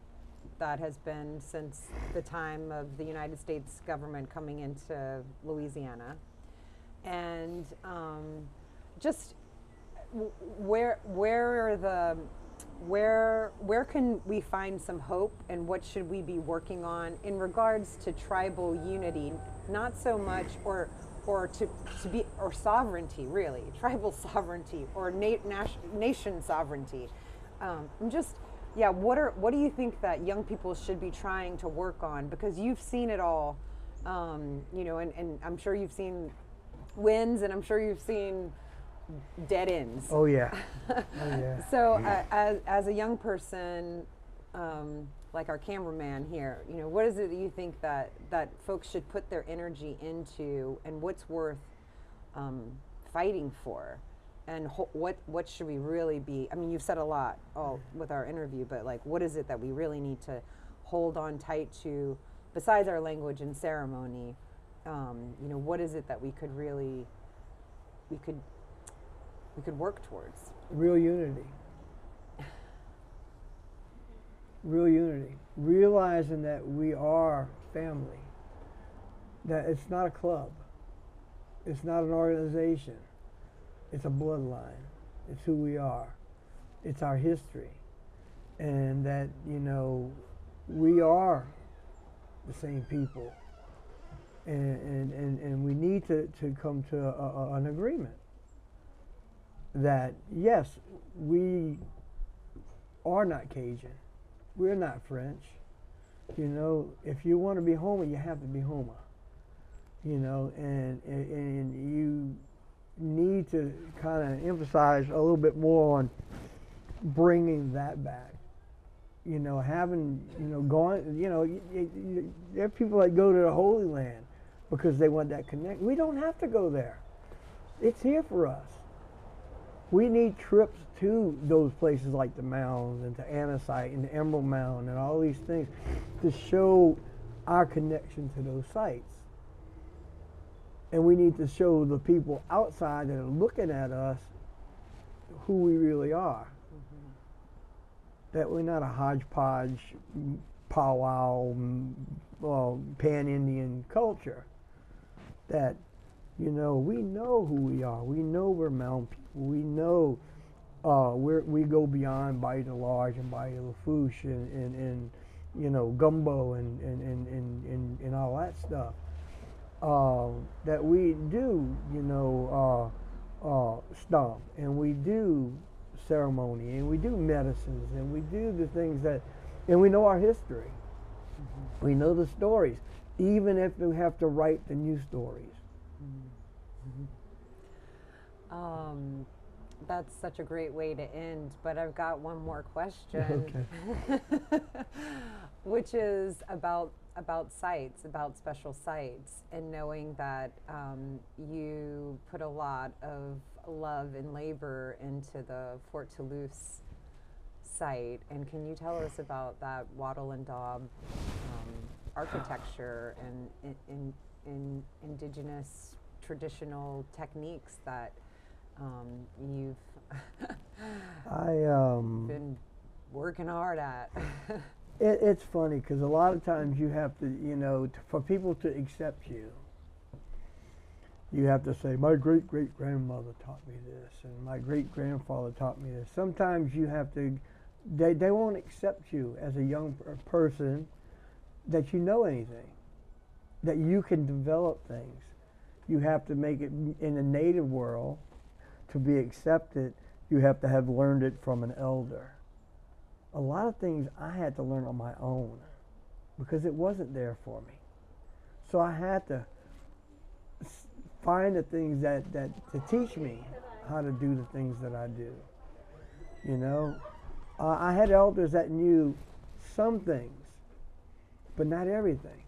that has been since the time of the United States government coming into Louisiana. And just where can we find some hope, and what should we be working on in regards to tribal unity, not so much or sovereignty, really, tribal sovereignty or nation sovereignty. What do you think that young people should be trying to work on? Because you've seen it all, you know, and I'm sure you've seen wins, and I'm sure you've seen dead ends. Oh yeah. Oh yeah. So as a young person, like our cameraman here, you know, what is it that you think that folks should put their energy into, and what's worth fighting for? And what should we really be? I mean, you've said a lot all with our interview, but like, what is it that we really need to hold on tight to, besides our language and ceremony? You know, what is it that we could really, we could work towards? Real unity. Real unity. Realizing that we are family. That it's not a club. It's not an organization. It's a bloodline. It's who we are. It's our history. And that, you know, we are the same people. And we need to come to an agreement that, yes, we are not Cajun. We're not French. You know, if you want to be Houma, you have to be Houma. You know, and you need to kind of emphasize a little bit more on bringing that back. You know, having, you know, gone, you know, there are people that go to the Holy Land because they want that connect. We don't have to go there. It's here for us. We need trips to those places like the mounds and to Anacite and the Emerald Mound and all these things to show our connection to those sites. And we need to show the people outside that are looking at us who we really are. Mm-hmm. That we're not a hodgepodge, powwow, pan-Indian culture. That, you know, we know who we are. We know we're mountain people. We know we go beyond Bayou de Large and Bayou Lafourche and you know, gumbo and all that stuff. That we do, you know, stomp, and we do ceremony, and we do medicines, and we do the things that, and we know our history. Mm-hmm. We know the stories, even if we have to write the new stories. Mm-hmm. that's such a great way to end, but I've got one more question. Okay. Which is about sites, about special sites, and knowing that you put a lot of love and labor into the Fort Toulouse site. And can you tell us about that wattle and daub architecture and in Indigenous traditional techniques that you've been working hard at? It's funny because a lot of times you have to, you know, for people to accept you, you have to say, my great-great-grandmother taught me this, and my great-grandfather taught me this. Sometimes you have to, they won't accept you as a young person that you know anything, that you can develop things. You have to make it in the native world. To be accepted, you have to have learned it from an elder. A lot of things I had to learn on my own because it wasn't there for me. So I had to find the things that to teach me how to do the things that I do. You know, I had elders that knew some things, but not everything.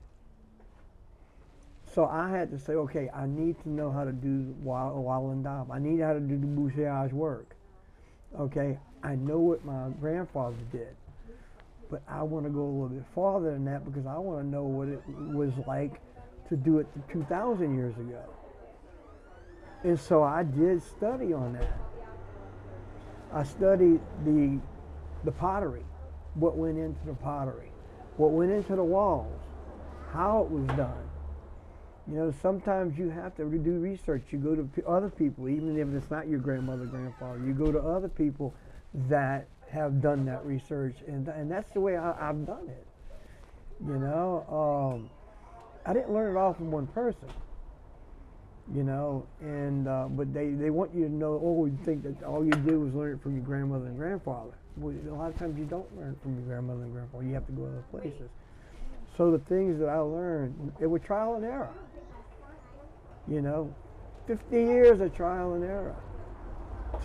So I had to say, okay, I need to know how to do wattle and daub. I need how to do the bouchage work. Okay, I know what my grandfather did, but I want to go a little bit farther than that because I want to know what it was like to do it 2,000 years ago. And so I did study on that. I studied the pottery, what went into the pottery, what went into the walls, how it was done. You know, sometimes you have to do research. You go to other people, even if it's not your grandmother, grandfather. You go to other people that have done that research, and that's the way I've done it. You know, I didn't learn it all from one person. You know, and but they want you to know. Oh, you think that all you did was learn it from your grandmother and grandfather. Well, a lot of times you don't learn it from your grandmother and grandfather. You have to go other places. So the things that I learned, it was trial and error. You know, 50 years of trial and error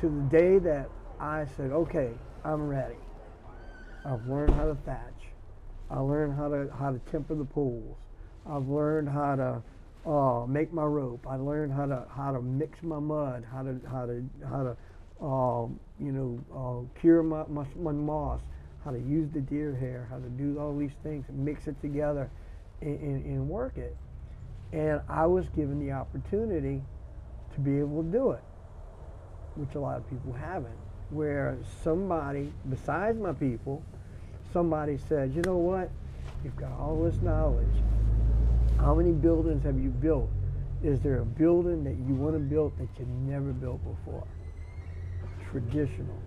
to the day that I said, okay, I'm ready. I've learned how to thatch. I learned how to temper the pools. I've learned how to make my rope. I learned how to mix my mud. How to cure my moss. How to use the deer hair. How to do all these things, mix it together, and work it. And I was given the opportunity to be able to do it, which a lot of people haven't. Where somebody, besides my people, somebody said, you know what, you've got all this knowledge. How many buildings have you built? Is there a building that you want to build that you never built before? Traditional.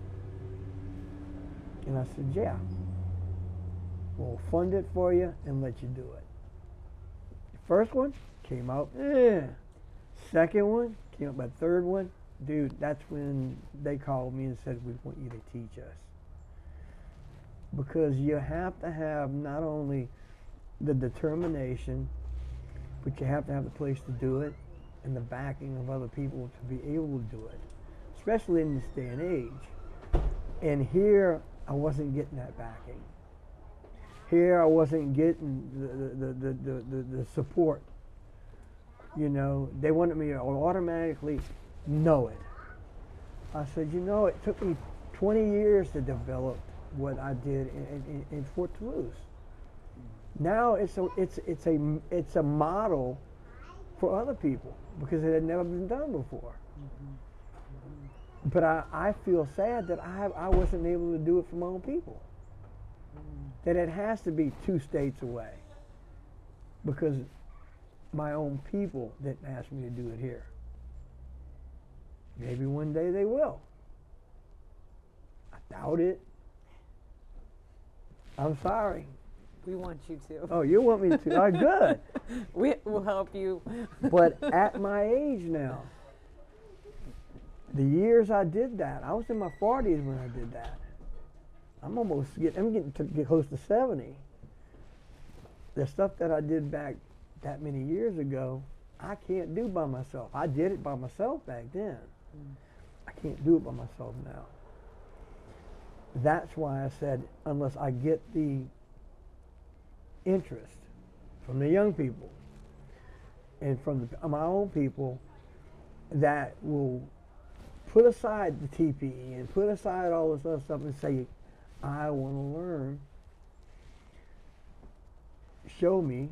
And I said, yeah. We'll fund it for you and let you do it. The first one came out, Second one came out by the third one. Dude, that's when they called me and said, we want you to teach us. Because you have to have not only the determination, but you have to have the place to do it and the backing of other people to be able to do it, especially in this day and age. And here, I wasn't getting that backing. Here, I wasn't getting the support. You know, they wanted me to automatically know it. I said, you know, it took me 20 years to develop what I did in Fort Toulouse. Now it's a model for other people because it had never been done before. But I feel sad that I wasn't able to do it for my own people. That it has to be 2 states away because my own people didn't ask me to do it here. Maybe one day they will. I doubt it. I'm sorry. We want you to. Oh, you want me to? All right, good. We will help you. But at my age now, the years I did that, I was in my 40s when I did that. I'm getting to get close to 70. The stuff that I did back that many years ago, I can't do by myself. I did it by myself back then. I can't do it by myself now. That's why I said, unless I get the interest from the young people and from my own people that will put aside the TPE and put aside all this other stuff and say, I want to learn, show me.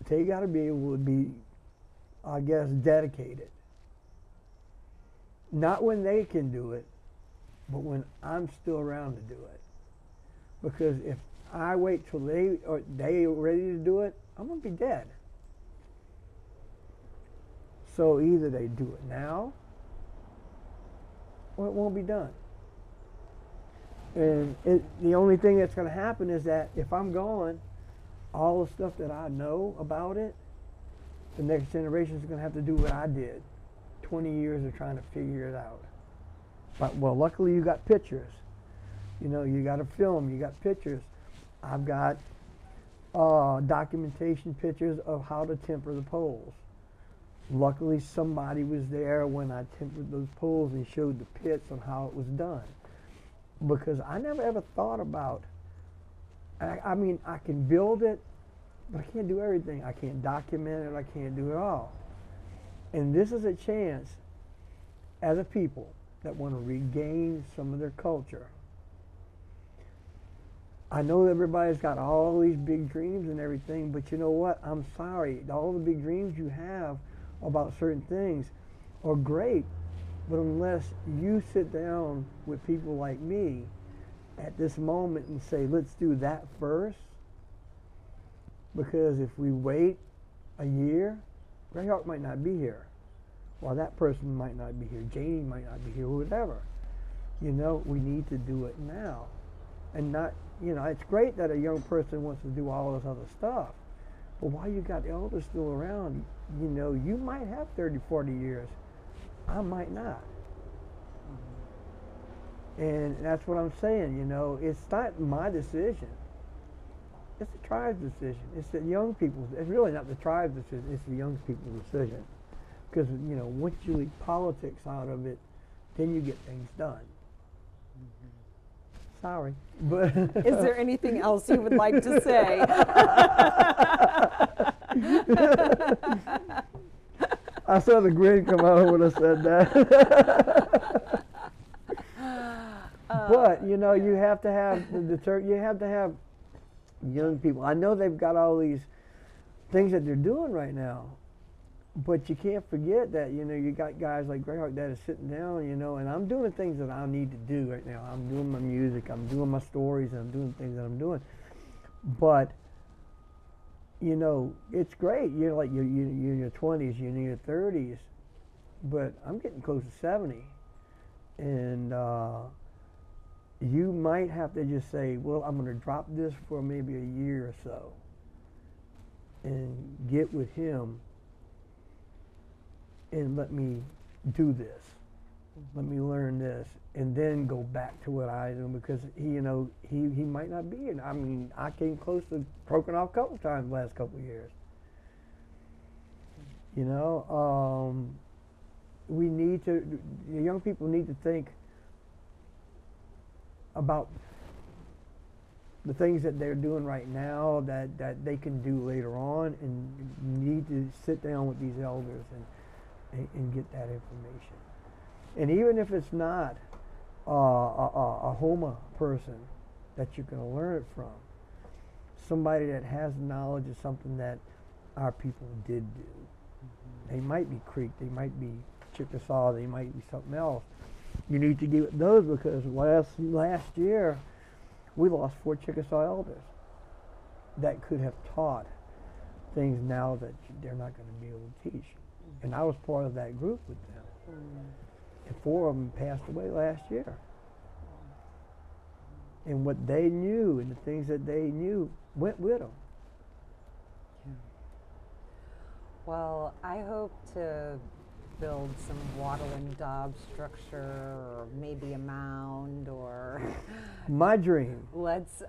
They got to be able to be, I guess, dedicated. Not when they can do it, but when I'm still around to do it. Because if I wait till they are ready to do it, I'm going to be dead. So either they do it now, or it won't be done. And the only thing that's going to happen is that if I'm gone, all the stuff that I know about it, the next generation is going to have to do what I did. 20 years of trying to figure it out. But, well, luckily you got pictures. You know, you got a film, you got pictures. I've got documentation pictures of how to temper the poles. Luckily somebody was there when I tempered those poles and showed the pits on how it was done. Because I never ever thought about, I mean, I can build it, but I can't do everything. I can't document it, I can't do it all. And this is a chance as a people that want to regain some of their culture. I know everybody's got all these big dreams and everything, but you know what? I'm sorry. All the big dreams you have about certain things are great, but unless you sit down with people like me at this moment and say, let's do that first, because if we wait a year, Greyhawk might not be here. Well, that person might not be here. Janie might not be here, whatever. You know, we need to do it now. And not, you know, it's great that a young person wants to do all this other stuff. But while you got the elders still around, you know, you might have 30, 40 years. I might not. And that's what I'm saying, you know. It's not my decision. It's the tribe's decision. It's the young people's. It's really not the tribe's decision. It's the young people's decision. Because, you know, once you leave politics out of it, then you get things done. Sorry, but is there anything else you would like to say? I saw the grin come out when I said that. But you know, you have to have you have to have young people. I know they've got all these things that they're doing right now, but you can't forget that, you know, you got guys like Greyhawk that are sitting down, you know, and I'm doing the things that I need to do right now. I'm doing my music, I'm doing my stories, and I'm doing things that I'm doing. But, you know, it's great. You're like, you're in your 20s, you're in your 30s, but I'm getting close to 70. And you might have to just say, well, I'm going to drop this for maybe a year or so and get with him and let me do this. Let me learn this, and then go back to what I do, because he, you know, he might not be in. I mean, I came close to broken off a couple times the last couple of years. You know, we need to, the young people need to think about the things that they're doing right now that they can do later on, and need to sit down with these elders and get that information. And even if it's not a Houma person that you're going to learn it from, somebody that has knowledge of something that our people did do. They might be Creek, they might be Choctaw, they might be something else. You need to give it those, because last year we lost 4 Choctaw elders that could have taught things now that they're not going to be able to teach. And I was part of that group with them. And 4 of them passed away last year. And what they knew and the things that they knew went with them. Yeah. Well, I hope to build some wattle and daub structure, or maybe a mound, or my dream. Let's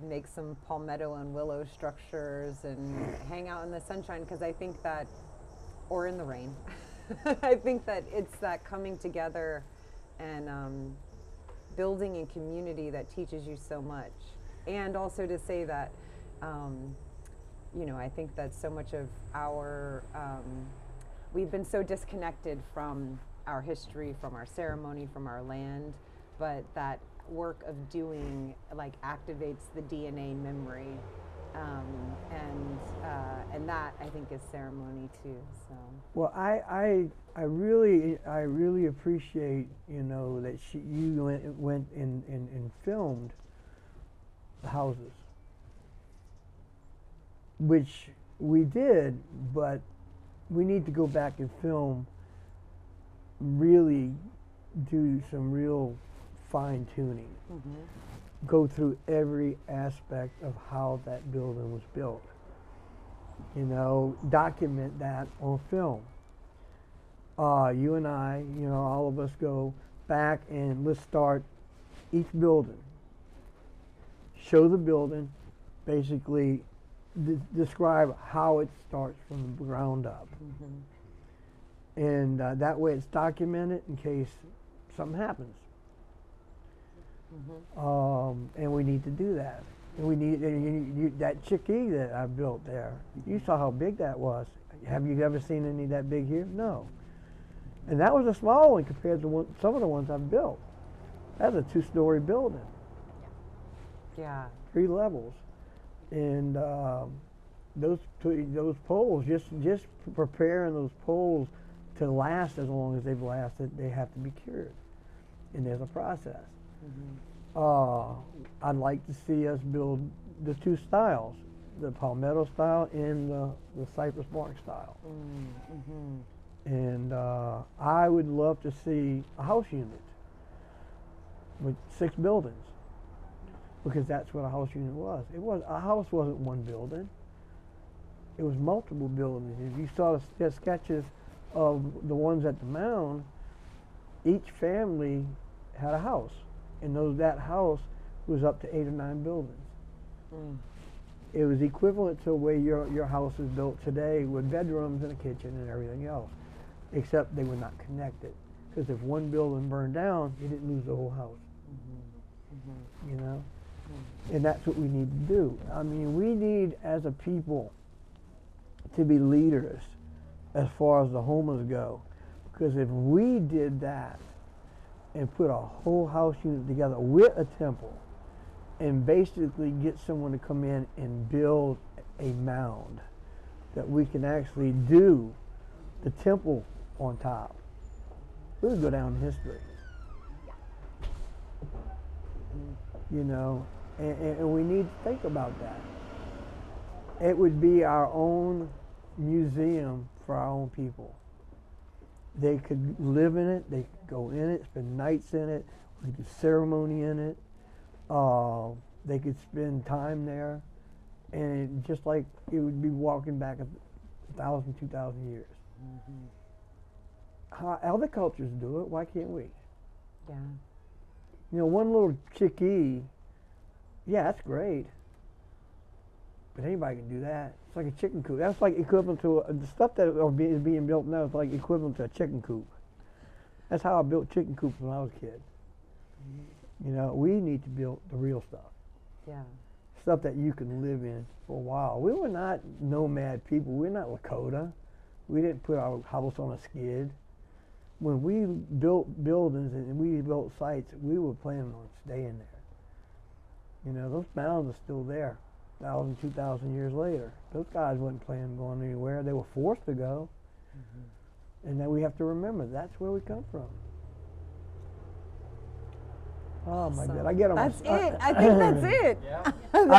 make some palmetto and willow structures and hang out in the sunshine, because I think that or in the rain. I think that it's that coming together and building in community that teaches you so much. And also to say that, you know, I think that so much of our, we've been so disconnected from our history, from our ceremony, from our land, but that work of doing like activates the DNA memory, and that I think is ceremony too. So. Well, I really appreciate, you know, that you went and filmed the houses, which we did, but we need to go back and film, really do some real fine tuning. Mm-hmm. Go through every aspect of how that building was built. You know, document that on film. You and I, you know, all of us go back and let's start each building. Show the building, basically describe how it starts from the ground up. Mm-hmm. And that way it's documented in case something happens. Mm-hmm. And we need to do that. And we need that chickee that I built there. You saw how big that was. Have you ever seen any that big here? No. And that was a small one compared to some of the ones I've built. That's a 2-story building. Yeah. 3 levels. And those poles, just preparing those poles to last as long as they've lasted, they have to be cured. And there's a process. Mm-hmm. I'd like to see us build the 2 styles, the palmetto style and the cypress bark style. Mm-hmm. And I would love to see a house unit with 6 buildings, because that's what a house unit was. A house wasn't one building. It was multiple buildings. If you saw the sketches of the ones at the mound, each family had a house. And that house was up to 8 or 9 buildings. Mm. It was equivalent to the way your house is built today, with bedrooms and a kitchen and everything else, except they were not connected. Because if one building burned down, you didn't lose the whole house. Mm-hmm. Mm-hmm. You know? Mm-hmm. And that's what we need to do. I mean, we need, as a people, to be leaders as far as the Houmas go. Because if we did that, and put a whole house unit together with a temple, and basically get someone to come in and build a mound that we can actually do the temple on top, we would go down in history. You know, and we need to think about that. It would be our own museum for our own people. They could live in it, they could go in it, spend nights in it, we could do ceremony in it, they could spend time there, and just like it would be walking back 1,000, 2,000 years. Mm-hmm. How other cultures do it, why can't we? Yeah. You know, one little chickee, yeah, that's great, but anybody can do that. It's like a chicken coop. That's like equivalent to the stuff that is being built now is like equivalent to a chicken coop. That's how I built chicken coops when I was a kid. Mm-hmm. You know, we need to build the real stuff. Yeah. Stuff that you can live in for a while. We were not nomad people. We're not Lakota. We didn't put our house on a skid. When we built buildings and we built sites, we were planning on staying there. You know, those mounds are still there. 1,000, 2,000 years later. Those guys wasn't planning on going anywhere. They were forced to go. Mm-hmm. And then we have to remember, that's where we come from. Oh my God, I get them. That's it. I think that's it. Yeah.